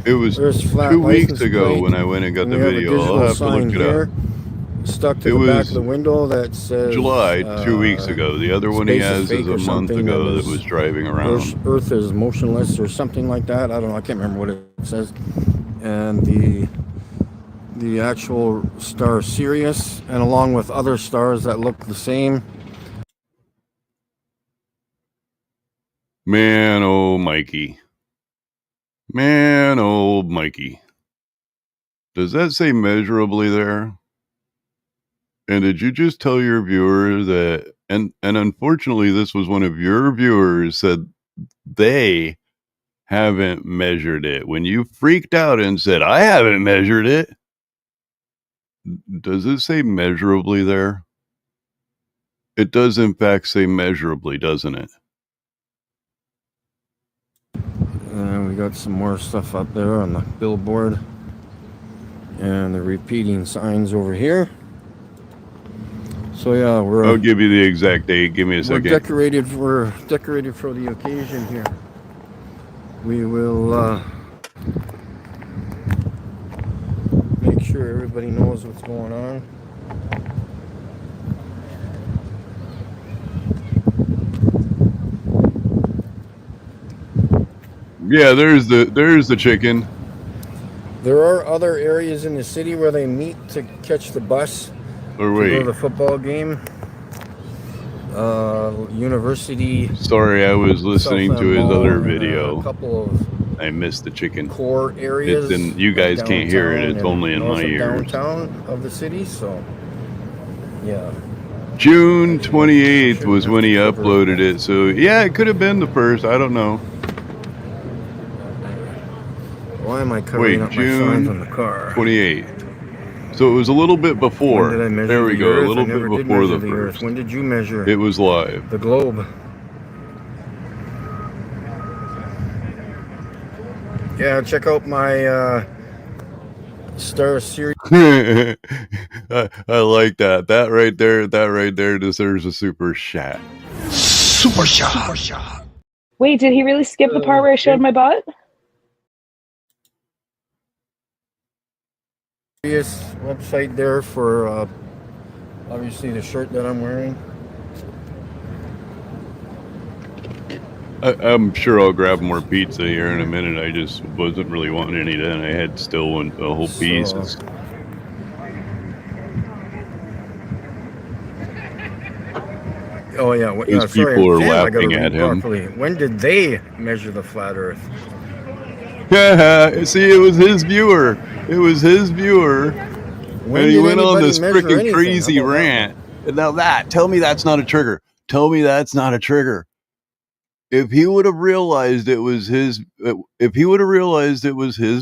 It was Earth's flat 2 weeks license ago plate. when I went and got And the we have a video. I'll digital have to sign look it here, up. stuck to It the back was of the window that says July, 2 weeks ago. The other one he space is has fake is or a month something, ago that that was driving around. Earth is motionless or something like that. I don't know. I can't remember what it says. And the actual star Sirius, and along with other stars that look the same. Man, oh Mikey. Man, oh Mikey. Does that say measurably there? And did you just tell your viewer that, and unfortunately this was one of your viewers said they haven't measured it. When you freaked out and said, I haven't measured it, does it say measurably there? It does in fact say measurably, doesn't it? And we got some more stuff up there on the billboard. And the repeating signs over here. So yeah, I'll give you the exact date. Give me a second. We're decorated for the occasion here. We will make sure everybody knows what's going on. Yeah, there's the chicken. There are other areas in the city where they meet to catch the bus Or to go wait. to the football game. University. Sorry, I was listening South to his Mall, other and video. A couple of I missed the chicken. core areas. It's in, you guys can't hear it. downtown It's and only in north my of ears. downtown of the city, so yeah. June 28th was when he uploaded it. So yeah, it could have been the first. I don't know. Why am I covering Wait, up my signs on June the car? 28th. So it was a little bit before. When did I measure There we the go. Earth? A little I never bit did before measure the the Earth. first. When did you measure It was live. the globe? Yeah, check out my Star Series. I like that. That right there deserves a super chat. Super shot. Wait, did he really skip the part where I showed my butt? Previous website there for obviously the shirt that I'm wearing. I'm sure I'll grab more pizza here in a minute. I just wasn't really wanting any then. I had still a whole piece. So, oh yeah, Those sorry, people are Sam, I gotta laughing read at him. properly. When did they measure the flat Earth? See, it was his viewer. It was his viewer. When And he did went on anybody this measure freaking anything? crazy How about that? rant. And now tell me that's not a trigger. Tell me that's not a trigger. If he would have realized it was his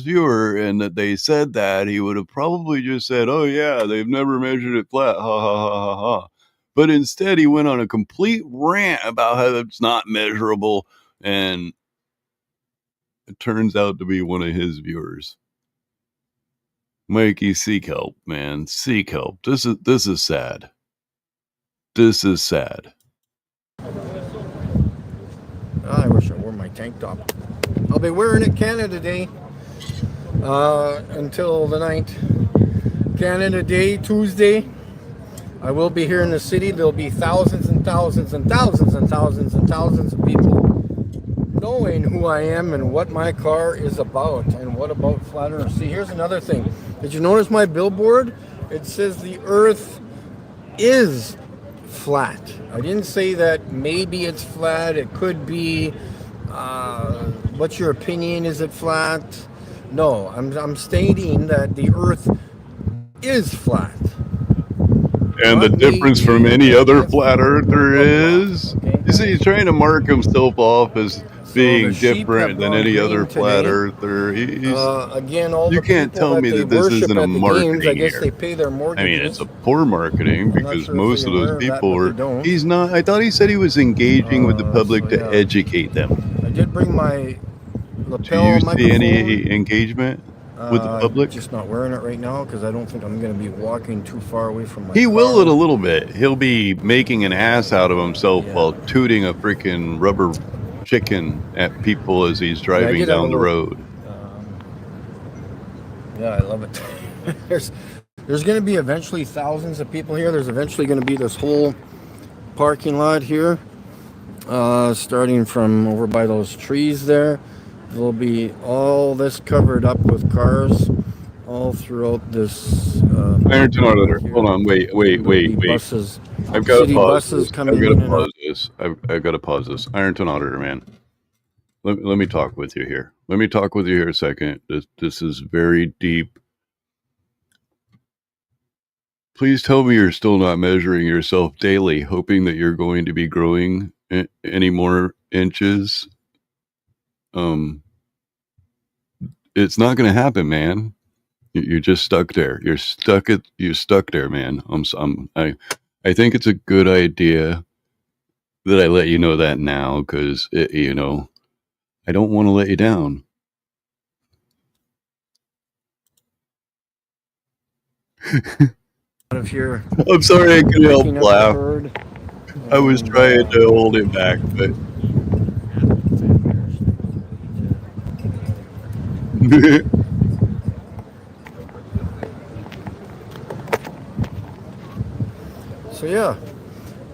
viewer and that they said that, he would have probably just said, "Oh yeah, they've never measured it flat." Ha ha ha ha ha. But instead, he went on a complete rant about how it's not measurable, and it turns out to be one of his viewers. Mikey, seek help, man. Seek help. This is sad. This is sad. I wish I wore my tank top. I'll be wearing it Canada Day until the night. Canada Day, Tuesday. I will be here in the city. There'll be thousands and thousands and thousands and thousands and thousands of people knowing who I am and what my car is about and what about flat Earth. See, here's another thing. Did you notice my billboard? It says the Earth is flat. I didn't say that maybe it's flat. It could be. What's your opinion? Is it flat? No, I'm stating that the Earth is flat. And the Not difference maybe, from any but other it's flat earther is, okay? you see, he's trying to mark himself off as being the sheep different have than gone any other green flat today. earther. Again, all You the can't people tell me they that this worship isn't a at the marketing games, I guess here. they pay their I mortgages. mean, it's a poor marketing I'm not because sure if most they're of those aware of that, people but are. they don't. He's not. I thought he said he was engaging with the public so to yeah. educate them. I did bring my Do lapel you microphone. see any engagement with the public? Just not wearing it right now because I don't think I'm going to be walking too far away from my He car. will in a little bit. He'll be making an ass out of himself Yeah. while tooting a freaking rubber chicken at people as he's driving did have down a the little- road. Yeah, I love it. There's going to be eventually thousands of people here. There's eventually going to be this whole parking lot here, starting from over by those trees there. There'll be all this covered up with cars all throughout this. Ironton Auditor, here. hold on, wait. There'll be buses, I've got to city pause buses this. coming I've got in to and out. pause this. I've got to pause this. Ironton Auditor, man. Let me talk with you here. Let me talk with you here a second. This is very deep. Please tell me you're still not measuring yourself daily, hoping that you're going to be growing any more inches. It's not going to happen, man. You're just stuck there. You're stuck there, man. I think it's a good idea that I let you know that now because I don't want to let you down. Out of here. I'm sorry I couldn't help Picking up the laugh. herd. I was trying to hold it back, but So yeah,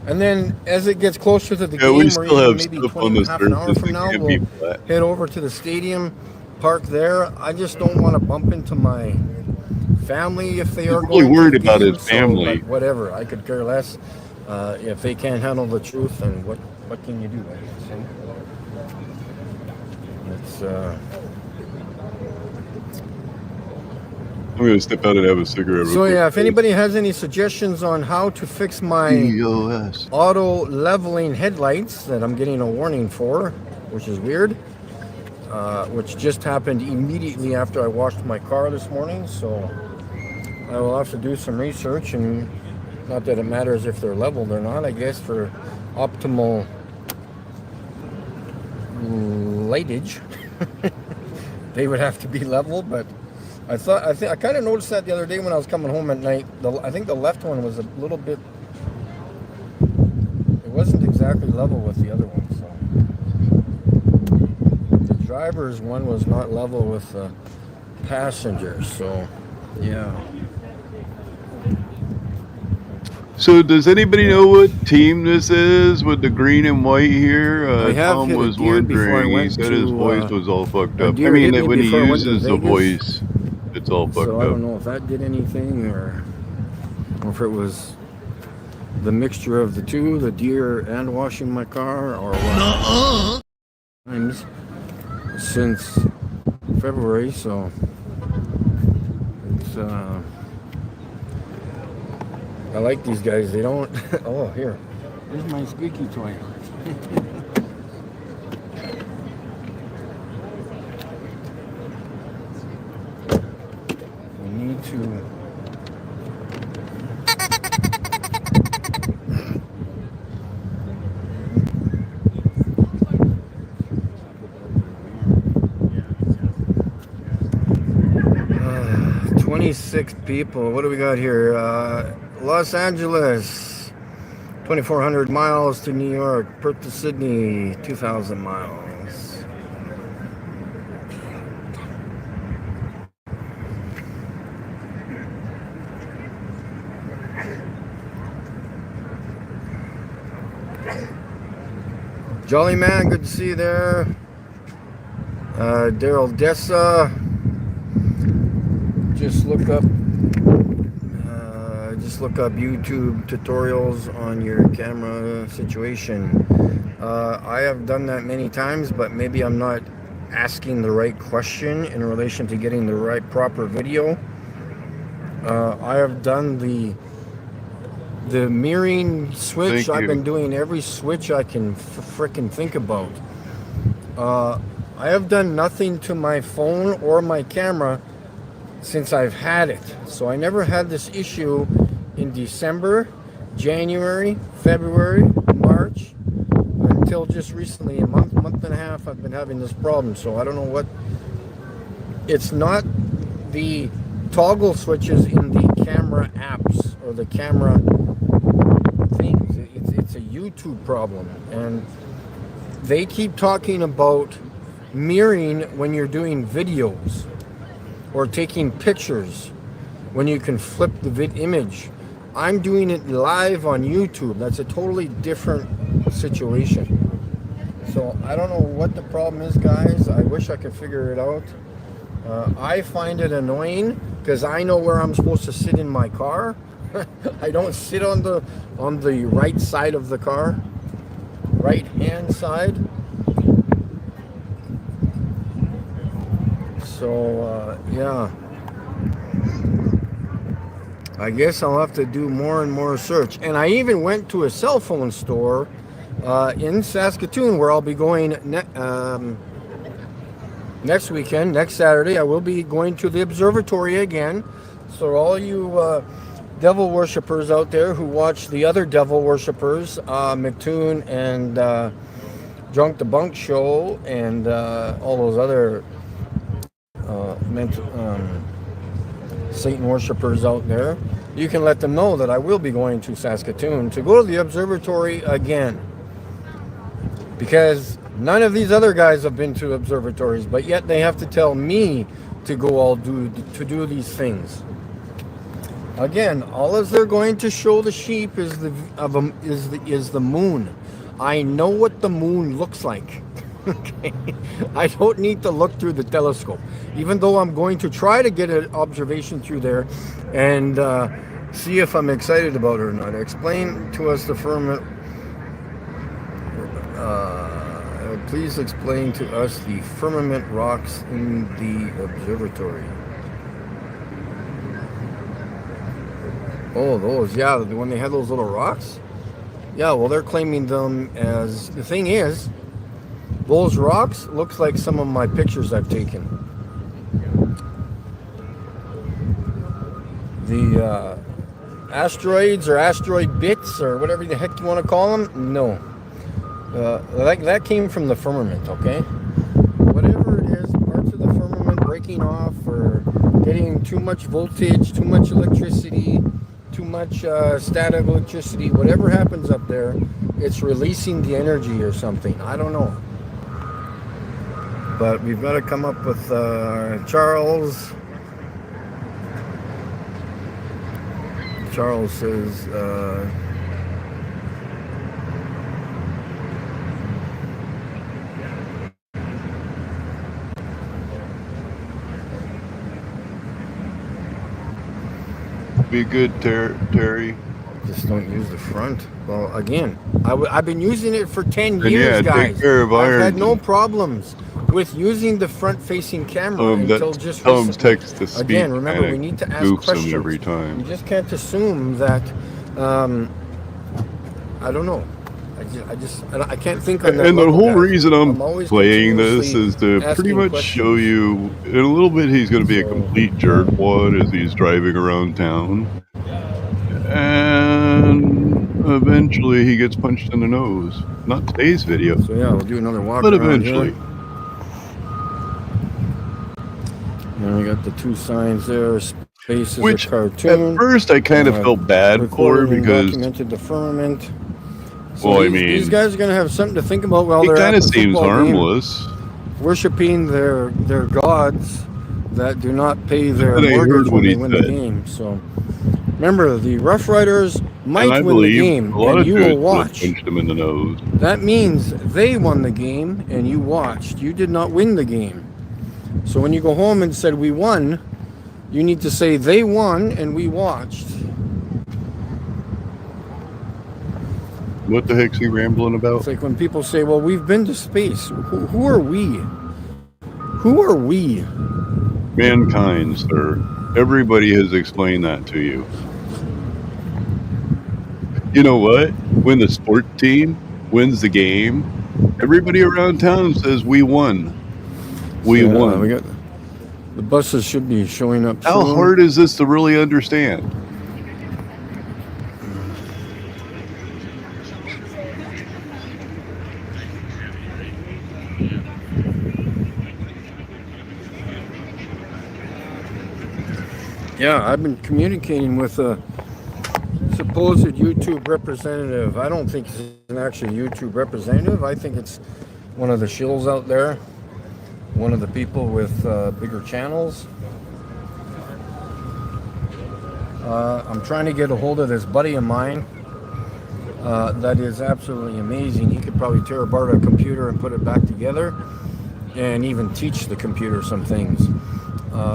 and then as it gets closer to the yeah, game, we or still even have maybe stuff 20, on this half an hour surface from that now, can't be we'll flat. head over to the stadium, park there. I just don't want to bump into my family if they are really going worried to the about game, his family. but whatever, I could care less. If they can't handle the truth, then what can you do? Right? So, it's I'm going to step out and have a cigarette. so yeah. If anybody has any suggestions on how to fix my EOS. auto leveling headlights that I'm getting a warning for, which is weird, which just happened immediately after I washed my car this morning, so I will have to do some research, and not that it matters if they're leveled or not, I guess for optimal lightage they would have to be leveled. But I kind of noticed that the other day when I was coming home at night. I think the left one was a little bit, it wasn't exactly exactly level with the other one. So the driver's one was not level with the passengers. So yeah. So does anybody know what team this is with the green and white here? I have Tom hit a was deer before I wondering. He went said his to, voice was all fucked a up. I deer mean, hit me when he before I went to uses the Vegas. voice, it's all fucked So I up. don't know if that did anything or if it was the mixture of the two, the deer and washing my car, or what. Times since February, so it's I like these guys. They don't. Oh, here's my squeaky toy. We need to. 26 people. What do we got here? Los Angeles, 2,400 miles to New York. Perth to Sydney, 2,000 miles. Jolly Man, good to see you there. Daryl Dessa. Just look up YouTube tutorials on your camera situation. I have done that many times, but maybe I'm not asking the right question in relation to getting the right proper video. I have done the mirroring switch. I've been doing every switch I can frickin' think about. I have done nothing to my phone or my camera since I've had it. So I never had this issue in December, January, February, March, until just recently, a month and a half, I've been having this problem. So I don't know what, it's not the toggle switches in the camera apps or the camera things. It's a YouTube problem. And they keep talking about mirroring when you're doing videos or taking pictures when you can flip the image. I'm doing it live on YouTube. That's a totally different situation. So I don't know what the problem is, guys. I wish I could figure it out. I find it annoying because I know where I'm supposed to sit in my car. I don't sit on the right side of the car, right hand side. So yeah, I guess I'll have to do more and more search. And I even went to a cell phone store in Saskatoon where I'll be going next weekend, next Saturday. I will be going to the observatory again. So all you devil worshippers out there who watch the other devil worshippers, McToon and Drunk the Bunk Show and all those other Satan worshippers out there, you can let them know that I will be going to Saskatoon to go to the observatory again, because none of these other guys have been to observatories, but yet they have to tell me to go do these things. Again, all as they're going to show the sheep is the moon. I know what the moon looks like. Okay, I don't need to look through the telescope, even though I'm going to try to get an observation through there and see if I'm excited about it or not. Explain to us the firmament. Please explain to us the firmament rocks in the observatory. Oh, those, yeah, when they had those little rocks. Yeah, well, they're claiming them as, the thing is, those rocks looks like some of my pictures I've taken. The asteroids or asteroid bits or whatever the heck you want to call them, no. That came from the firmament, okay? Whatever it is, parts of the firmament breaking off or getting too much voltage, too much electricity, too much static electricity, whatever happens up there, it's releasing the energy or something. I don't know. But we've got to come up with Charles. Charles says, Be good, Terry. just don't use the front. Well, again, I've been using it for 10 And years, yeah, guys. take care of I've had Iron. no problems with using the front-facing camera until That just Tom's recently. text to speak. Again, remember, we kinda need to ask goofs him questions. every You time. just can't assume that. I don't know. I can't think on that And the level, whole guys. reason I'm always playing this continuously is to pretty asking much questions. show you, in a little bit, he's going to be a So, complete jerkwad as he's driving around town. And eventually he gets punched in the nose. Not today's video, So yeah, we'll do another walk but around eventually. here. And we got the two signs there. Space is Which, a cartoon. at first, I kind of felt bad for Recorded and because, documented the firmament. So well, I these mean, guys are going to have something to think about while it they're at kind of the seems football game, harmless. worshiping their gods that do not pay their And I mortgage heard when what they he win the said. game. So remember, the Rough Riders And might I win the believe game, a lot and of you dudes will would have watch. punched him in the nose. That means they won the game, and you watched. You did not win the game. So when you go home and said we won, you need to say they won and we watched. What the heck's he rambling about? It's like when people say, well, we've been to space. Who are we? Who are we? Mankind, sir. Everybody has explained that to you. You know what? When the sport team wins the game, everybody around town says we won. We won. We got the buses should be showing up How soon. hard is this to really understand? Yeah, I've been communicating with a supposed YouTube representative. I don't think it's an actual YouTube representative. I think it's one of the shills out there. One of the people with bigger channels. I'm trying to get a hold of this buddy of mine. That is absolutely amazing. He could probably tear apart a computer and put it back together, and even teach the computer some things.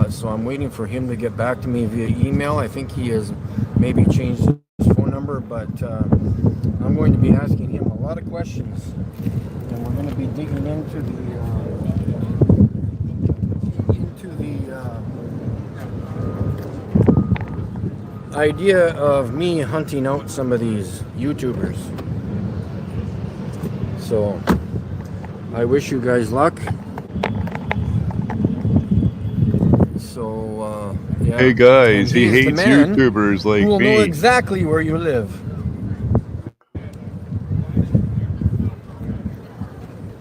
So I'm waiting for him to get back to me via email. I think he has maybe changed his phone number, but I'm going to be asking him a lot of questions, and we're going to be digging into the idea of me hunting out some of these YouTubers. So I wish you guys luck. So yeah. Hey guys, And he is the hates man YouTubers like who will know me. exactly where you live.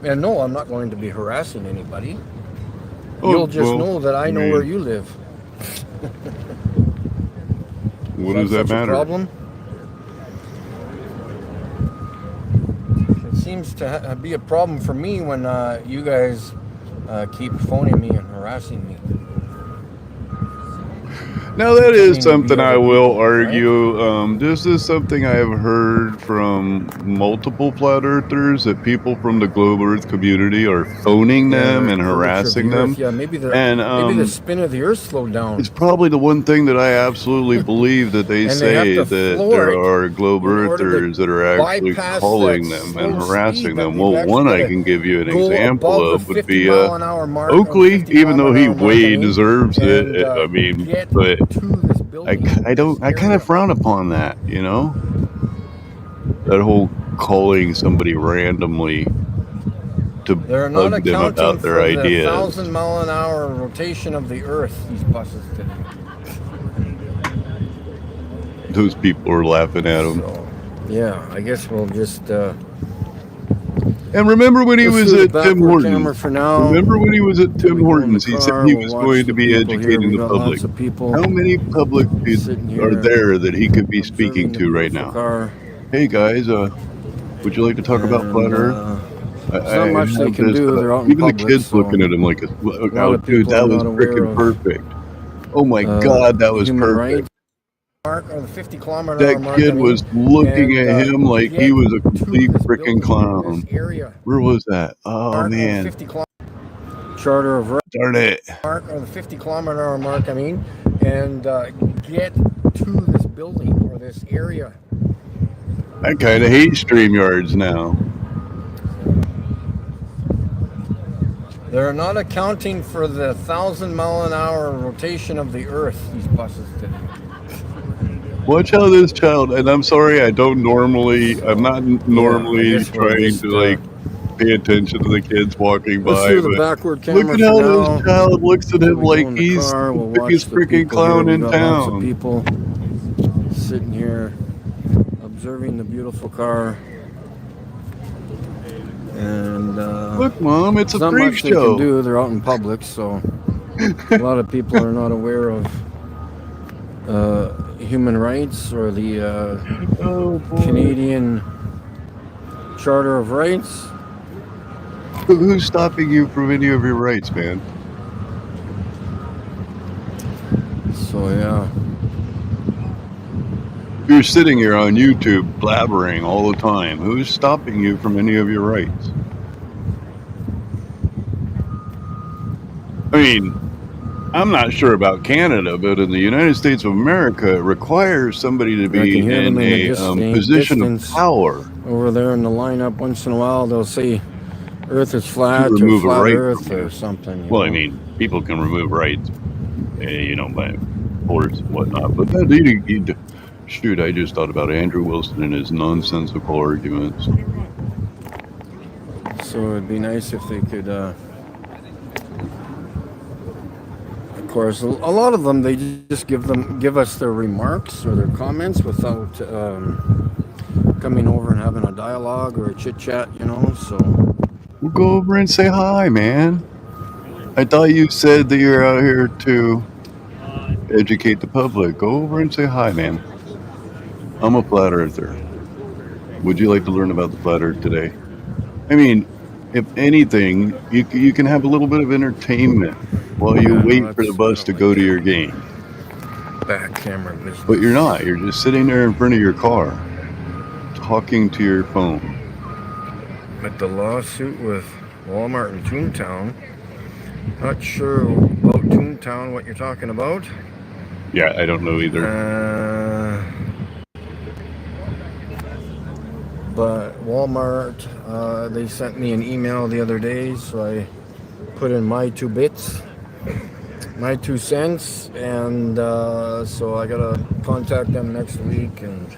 And no, I'm not going to be harassing anybody. Oh, You'll just well, know that I know mean, where you live. What Is does that such a matter? problem? It seems to be a problem for me when you guys keep phoning me and harassing me. Now that Pretending is to be something I other will people, right? argue. This is something I have heard from multiple flat earthers, that people from the globe Earth community are phoning them and Curvature of the harassing Earth. them. Yeah, maybe And maybe the spin of the Earth slowed down. it's probably the one thing that I absolutely believe that they And they say have to that floor there it are globe in order to earthers that are actually bypass calling that them and slow harassing speed them. that Well, they've one actually I can give you an go example above of the would 50 be mile an hour mark, or Oakley, 50 even mile though an he hour mark, way I mean, deserves and, it. I mean, get but to this building. I kind of frown upon that, you know? That whole calling somebody randomly to They're not bug them accounting about for their the ideas. 1,000 mile an hour rotation of the Earth. These buses today. Those people are laughing at him. So, yeah, I guess we'll just. And remember when he let's was do the at Tim backward camera Hortons? for now. Remember when he was at Till Tim we go in Hortons? the He said car, he we'll was watch going to the be people here. educating We've the got public. lots of people How many public sitting people are here there that he could be observing speaking the to right beautiful now? car. Hey guys, Would you like to talk about Flat Earth? There's not much they have can this, do. They're out in even public, the kids so looking at him like, lot oh, of dude, people that are was not aware freaking of, perfect. Oh my God, that was human perfect. rights. Mark or the 50-kilometer That mark, kid was looking at him like he was a complete this freaking building, clown. this area. Where was that? Oh Mark or the man, 50-kilometer Charter of Rights darn it. mark or the 50-kilometer mark, I mean, and get to this building or this area. I kind of hate StreamYards now. They're not accounting for the 1,000-mile-an-hour rotation of the Earth, these buses today. Watch how this child, and I'm sorry, I'm not normally guess we'll trying just, to like pay attention to the kids walking Let's by, do the but backward camera look at for how now. this child looks at him We go like in the he's car, we'll the watch biggest the freaking people here. clown We've in got lots of town. people sitting here observing the beautiful car. And Look, Mom, it's a not freak much they can show. do. They're out in public, so a lot of people are not aware of human rights or the Oh, boy. Canadian Charter of Rights. Who's stopping you from any of your rights, man? So yeah, You're sitting here on YouTube blabbering all the time. Who's stopping you from any of your rights? I mean, I'm not sure about Canada, but in the United States of America, it requires somebody to I be can hear in them in the a position of distance. power Over there in the lineup, once in a while they'll say Earth is flat or remove a flat right Earth from you. or something. Well, I mean, people can remove rights, by force and whatnot. But that, shoot, I just thought about Andrew Wilson and his nonsensical arguments. So it'd be nice if they could. Of course, a lot of them they just give us their remarks or their comments without coming over and having a dialogue or a chit chat. So We'll go over and say hi, man. I thought you said that you're out here to educate the public. Go over and say hi, man. I'm a flat earther. Would you like to learn about the flat earth today? I mean, if anything, you can have a little bit of entertainment while you wait for the bus to go to your game. back camera business. But you're not. You're just sitting there in front of your car, talking to your phone. At the lawsuit with Walmart in Toontown. Not sure about Toontown, what you're talking about. Yeah, I don't know either. But Walmart, they sent me an email the other day, so I put in my 2 bits, my 2 cents, and so I gotta contact them next week, and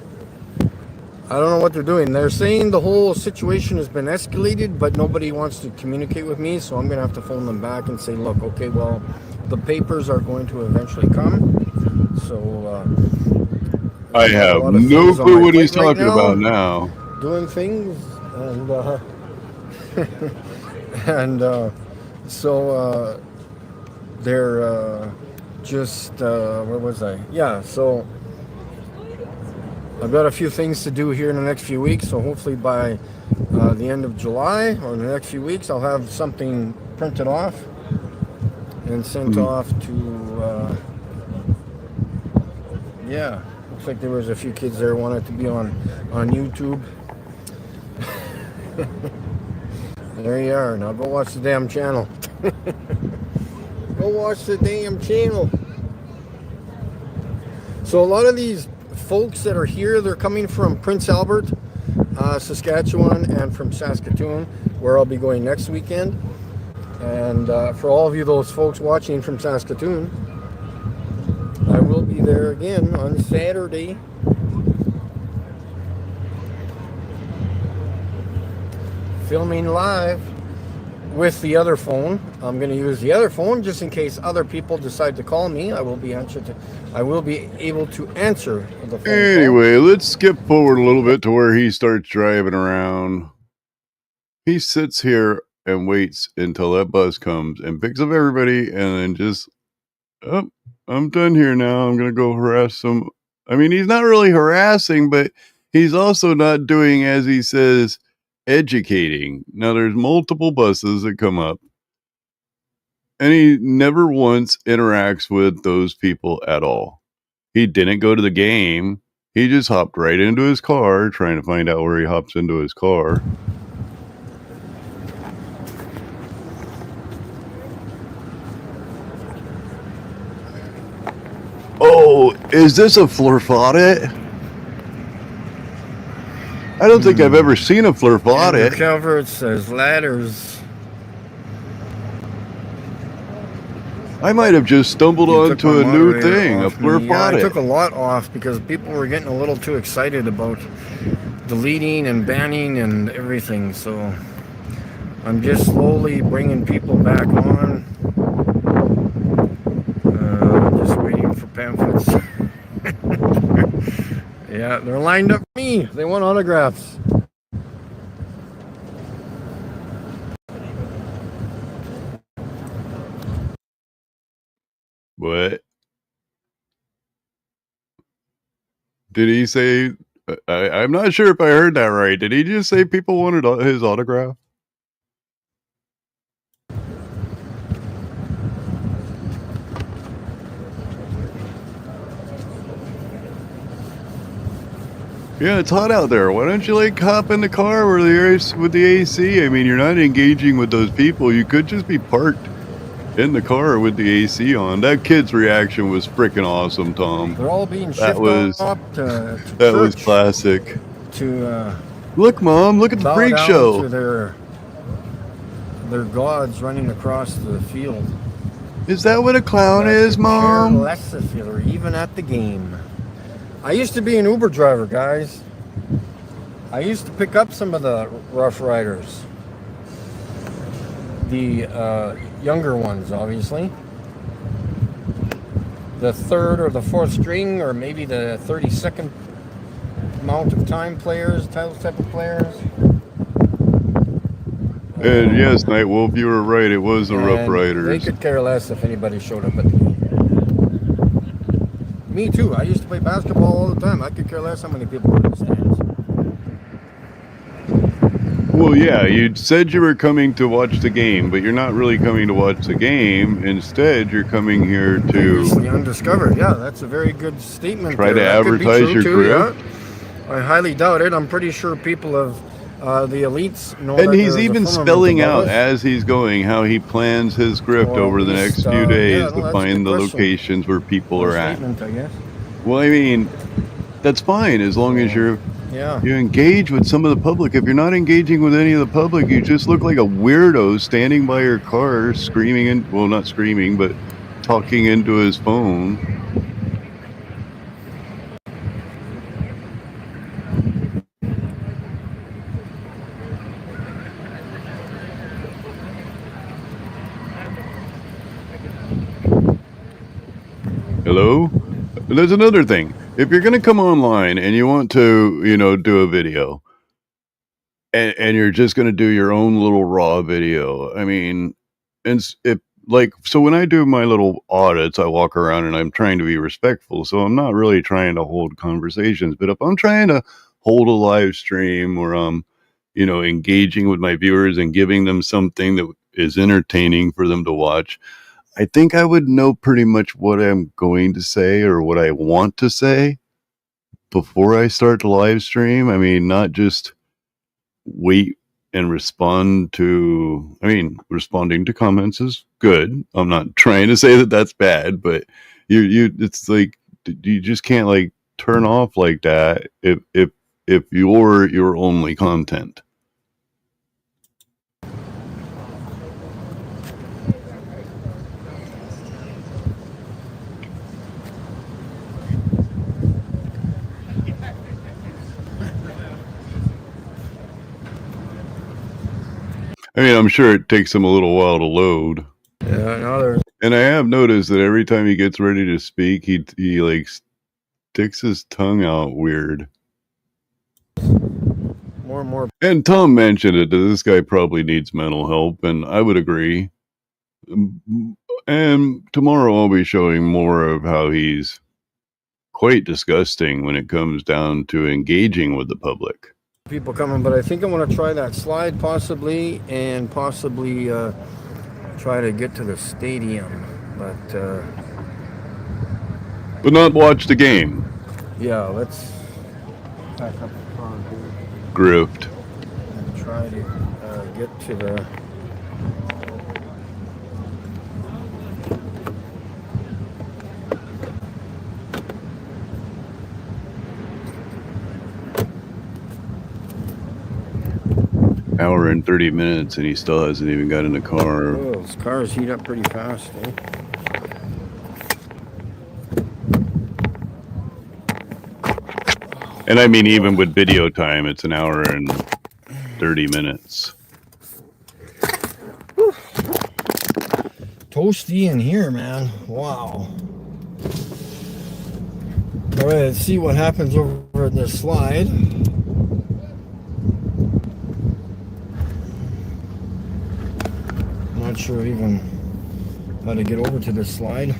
I don't know what they're doing. They're saying the whole situation has been escalated, but nobody wants to communicate with me, so I'm gonna have to phone them back and say, look, okay, well, the papers are going to eventually come, so I have no clue what he's talking about now. Doing things, and so they're just where was I? Yeah, so I've got a few things to do here in the next few weeks, so hopefully by the end of July or the next few weeks I'll have something printed off and sent off to yeah, looks like there was a few kids there who wanted to be on YouTube. There you are. Now go watch the damn channel. Go watch the damn channel. So a lot of these folks that are here, they're coming from Prince Albert, Saskatchewan, and from Saskatoon, where I'll be going next weekend. And for all of you, those folks watching from Saskatoon, I will be there again on Saturday. Filming live with the other phone. I'm going to use the other phone just in case other people decide to call me. I will be able to answer the phone. Anyway, let's skip forward a little bit to where he starts driving around. He sits here and waits until that bus comes and picks up everybody and then just, oh, I'm done here now. I'm going to go harass some. I mean, he's not really harassing, but He's also not doing, as he says, educating. Now, there's multiple buses that come up, and he never once interacts with those people at all. He didn't go to the game. He just hopped right into his car, trying to find out where he hops into his car. Oh, is this a Flurfaudet? I don't think I've ever seen a Flurfaudet. Calvert says ladders. I might have just stumbled You took onto my a new moderator thing, a off me. Yeah, I took a Flurfaudet. lot off because people were getting a little too excited about deleting and banning and everything. So I'm just slowly bringing people back on. Just waiting for pamphlets. Yeah, they're lined up for me. They want autographs. What? Did he say? I'm not sure if I heard that right. Did he just say people wanted his autograph? Yeah, it's hot out there. Why don't you like hop in the car with the AC? I mean, you're not engaging with those people. You could just be parked in the car with the AC on. That kid's reaction was freaking awesome, Tom. They're all being That shifted was up to that was church classic. to Look, Mom, look at the bow freak down show. to their gods running across the field. Is that what a clown is, Mom? Less if you're even at the game. I used to be an Uber driver, guys. I used to pick up some of the Rough Riders. The younger ones, obviously. The third or the fourth string, or maybe the 32nd amount of time players, type of players. And yes, Nightwolf, you were right. It was the Rough And Riders. They could care less if anybody showed up at the game. Me too. I used to play basketball all the time. I could care less how many people were in the stands. Well, yeah, you said you were coming to watch the game, but you're not really coming to watch the game. Instead, you're coming here to The undiscovered. Yeah, that's a very good statement. try to That could be advertise true your too, group. yeah. I highly doubt it. I'm pretty sure people have the elites know. And that he's there's a even firmament spelling above out us. as he's going how he plans his grift Or at over the least, next few days yeah, no, to that's a find good the question. locations where people Good are at. statement, I guess. Well, I mean, that's fine as long as you Yeah. engage with some of the public. If you're not engaging with any of the public, you just look like a weirdo standing by your car screaming, well, not screaming, but talking into his phone. Hello? There's another thing. If you're going to come online and you want to, do a video, and you're just going to do your own little raw video, I mean, so when I do my little audits, I walk around and I'm trying to be respectful. So I'm not really trying to hold conversations, but if I'm trying to hold a live stream where I'm, engaging with my viewers and giving them something that is entertaining for them to watch, I think I would know pretty much what I'm going to say or what I want to say before I start the live stream. I mean, not just wait and responding to comments is good. I'm not trying to say that that's bad, but it's like, you just can't like turn off like that if you're your only content. I mean, I'm sure it takes him a little while to load. Yeah, now there's And I have noticed that every time he gets ready to speak, he like sticks his tongue out weird. more and more. And Tom mentioned it, that this guy probably needs mental help, and I would agree. And tomorrow I'll be showing more of how he's quite disgusting when it comes down to engaging with the public. People coming, but I think I want to try that slide possibly, and possibly try to get to the stadium. But not watch the game. Yeah, let's pack up the car here Grift. and try to get to the. Hour and 30 minutes and he still hasn't even got in the car. Oh, those cars heat up pretty fast, eh? And I mean, even with video time, it's an hour and 30 minutes. Toasty in here, man. Wow. All right, let's see what happens over this slide. Not sure even how to get over to this slide.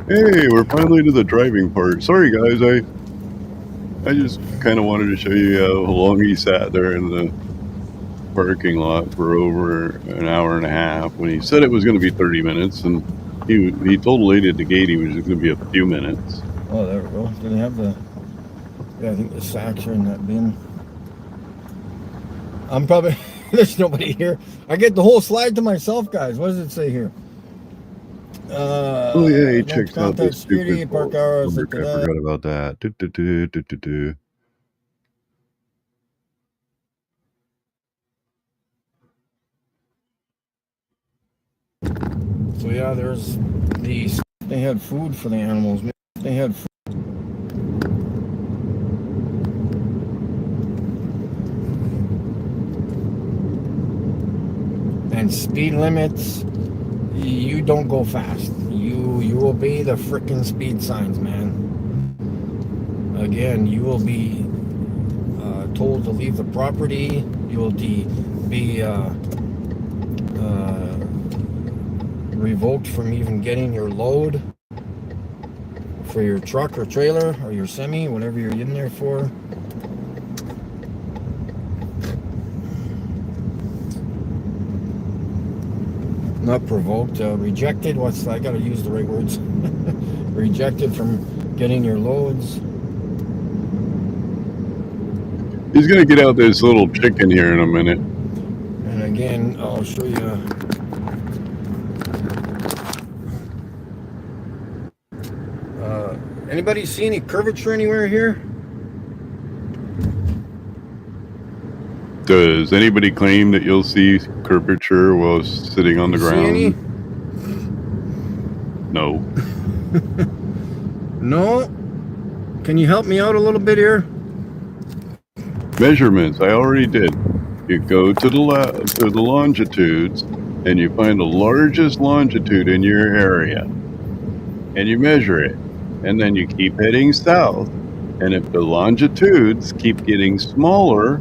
Hey, we're finally to the driving part. Sorry, guys. I just kind of wanted to show you how long he sat there in the parking lot for over an hour and a half when he said it was going to be 30 minutes, and he told the lady at the gate he was just going to be a few minutes. Oh, there we go. Do they have the... Yeah, I think the sacks are in that bin. I'm probably... There's nobody here. I get the whole slide to myself, guys. What does it say here? Oh yeah, he checks out the security, stupid park hours. I forgot about that. So yeah, there's these. They had food for the animals. They had food. And speed limits, you don't go fast. You obey the frickin' speed signs, man. Again, you will be told to leave the property. You will be revoked from even getting your load for your truck or trailer or your semi, whatever you're in there for. Not provoked, rejected. I gotta use the right words. Rejected from getting your loads. He's gonna get out this little chicken here in a minute. And again, I'll show you. Anybody see any curvature anywhere here? Does anybody claim that you'll see curvature while sitting on the ground? See any? No. No? Can you help me out a little bit here? Measurements, I already did. You go to the longitudes and you find the largest longitude in your area and you measure it, and then you keep heading south, and if the longitudes keep getting smaller,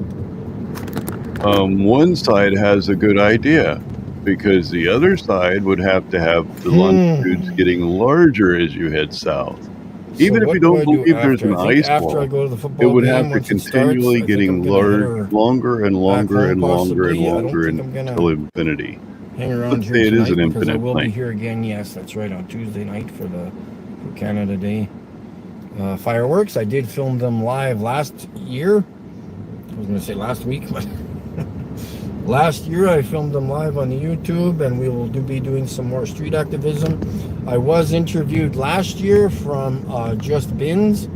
one side has a good idea, because the other side would have to have the longitudes getting larger as you head south. Even if you don't believe there's an ice wall, it would have to continually getting longer and longer and longer and longer until infinity. Hang around Let's here say it is an tonight, because I infinite will be plane. here again. Yes, that's right, on Tuesday night for Canada Day fireworks. I did film them live last year. I was going to say last week, but last year I filmed them live on the YouTube, and we will be doing some more street activism. I was interviewed last year from Just Bins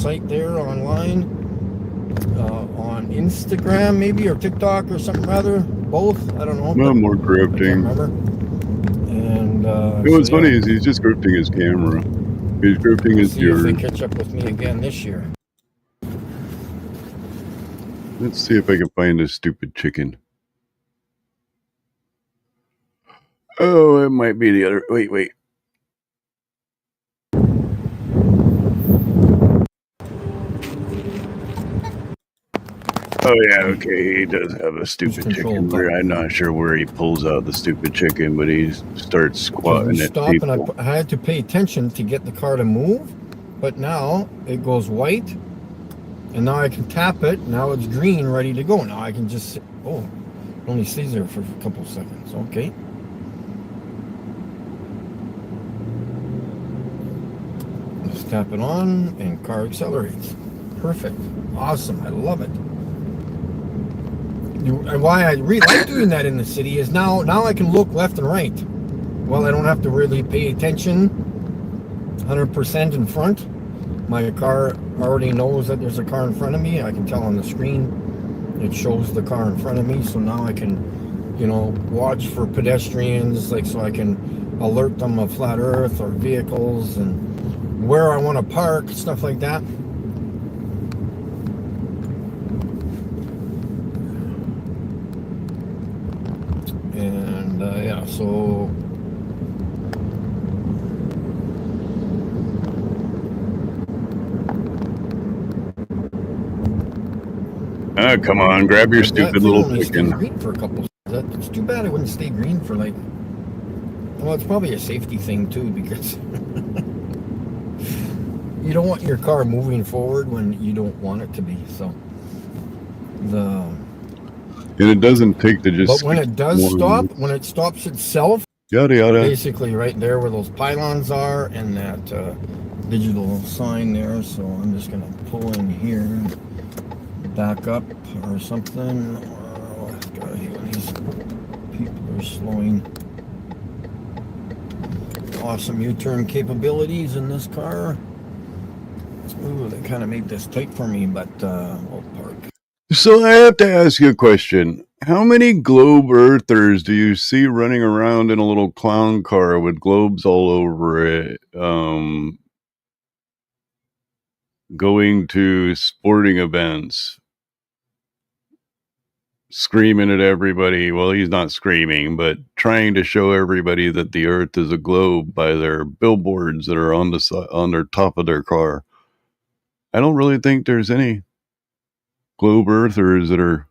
site there online, on Instagram maybe, or TikTok or something rather. Both, I don't know. No more I can't grifting. remember. And What's funny is he's just grifting his camera. He's grifting his see if they yours. catch up with me again this year. Let's see if I can find this stupid chicken. Oh, it might be the other. Wait. Oh yeah, okay. He does have a stupid control chicken. button. I'm not sure where he pulls out the stupid chicken, but he starts So squatting we at stop, and people. I had to pay attention to get the car to move, but now it goes white, and now I can tap it. Now it's green, ready to go. Now I can just, oh, it only stays there for a couple seconds. Okay. Just tap it on, and car accelerates. Perfect. Awesome. I love it. And why I really like doing that in the city is now I can look left and right. Well, I don't have to really pay attention 100% in front. My car already knows that there's a car in front of me. I can tell on the screen. It shows the car in front of me. So now I can, you know, watch for pedestrians, like, so I can alert them of flat earth or vehicles and where I want to park, stuff like that. And yeah, so Come on, grab your that stupid thing little only stayed chicken. green for a couple. It's too bad it wouldn't stay green for like. Well, it's probably a safety thing too, because you don't want your car moving forward when you don't want it to be. So And it doesn't take to just. but when it does stop, when it stops itself, Yada yada. basically right there where those pylons are and that digital sign there. So I'm just gonna pull in here, back up or something. Oh, these people are slowing. Awesome U-turn capabilities in this car. Ooh, they kind of made this tight for me, but we'll park. So I have to ask you a question. How many globe earthers do you see running around in a little clown car with globes all over it? Going to sporting events, screaming at everybody. Well, he's not screaming, but trying to show everybody that the earth is a globe by their billboards that are on their top of their car. I don't really think there's any globe earthers that are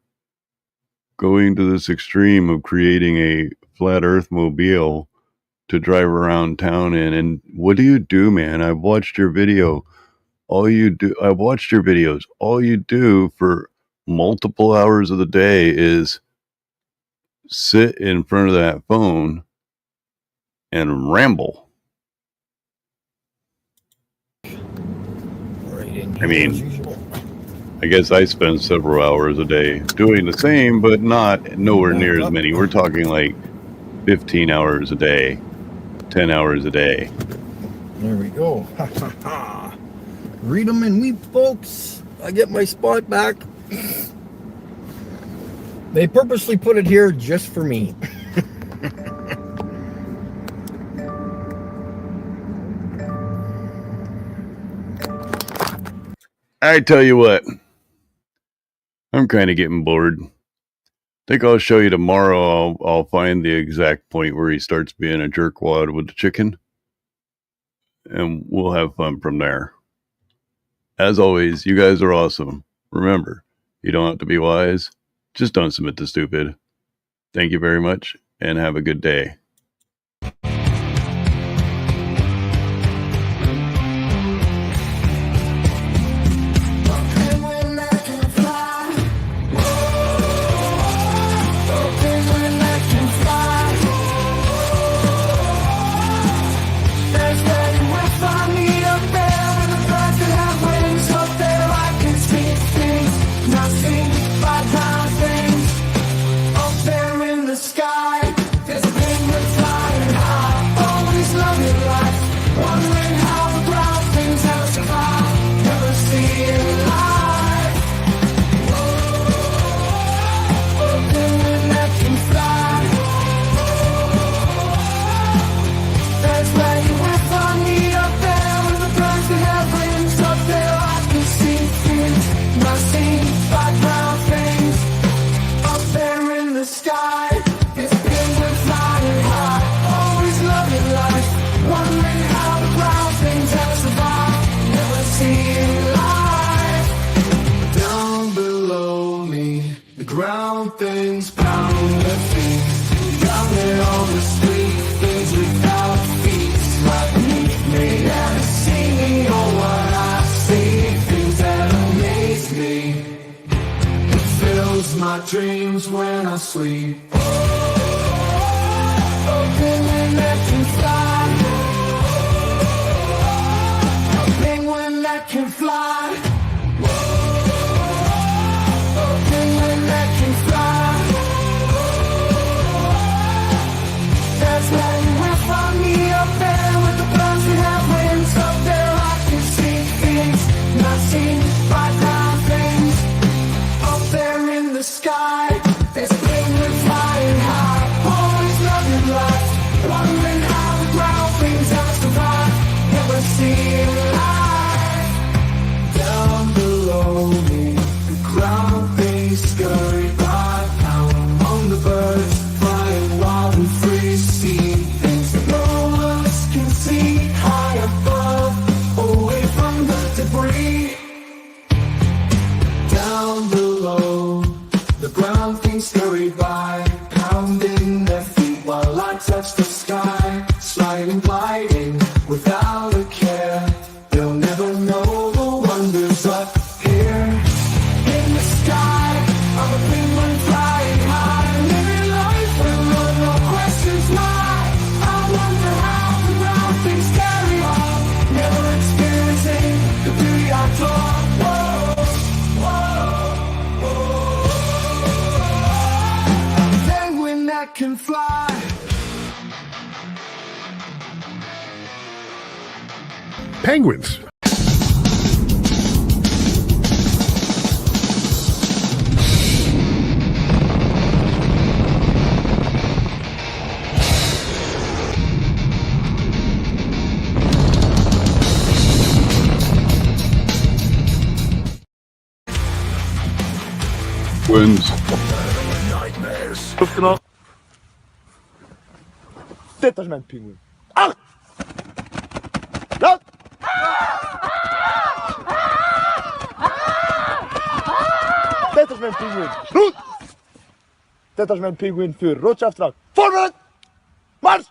going to this extreme of creating a flat earth mobile to drive around town in. And what do you do, man? I've watched your video. I've watched your videos. All you do for multiple hours of the day is sit in front of that phone and ramble. Right in here I mean, as usual. I guess I spend several hours a day doing the same, but nowhere near as many. We're talking like 15 hours a day, 10 hours a day. There we go. Read them and weep, folks. I get my spot back. They purposely put it here just for me. I tell you what, I'm kind of getting bored. Think I'll show you tomorrow. I'll find the exact point where he starts being a jerkwad with the chicken, and we'll have fun from there. As always, you guys are awesome. Remember, you don't have to be wise. Just don't submit to stupid. Thank you very much, and have a good day. Up there in the sky, there's a big dreams when I sleep. A penguin that can fly. A penguin that can fly. A penguin that can fly. That's why you will find me up there with the birds that have wings. Up there I can see things not seen by ground things. Up there in the sky, there's a penguin flying high, always loving life, wondering how the ground things have survived. Never seen life. Down below me, the ground things scurry by. Out among the birds, flying wild and free, see things that no one else can see. High above, away from the debris. Down below, the ground things scurry by, pounding their feet while I touch the sky, sliding, gliding, without a care. They'll never know the wonders up here in the sky. I'm a penguin flying high, living life with no questions why. I wonder how the ground things carry on, never experiencing the beauty I draw. Whoa, whoa, whoa. A penguin that can fly. Penguins. Wins. Dit is mijn pinguïn. Ach! Ja! Dit is mijn pinguïn. Goed! Dit is mijn pinguïn voor rotsaftrag. Voorwaarts! Mars!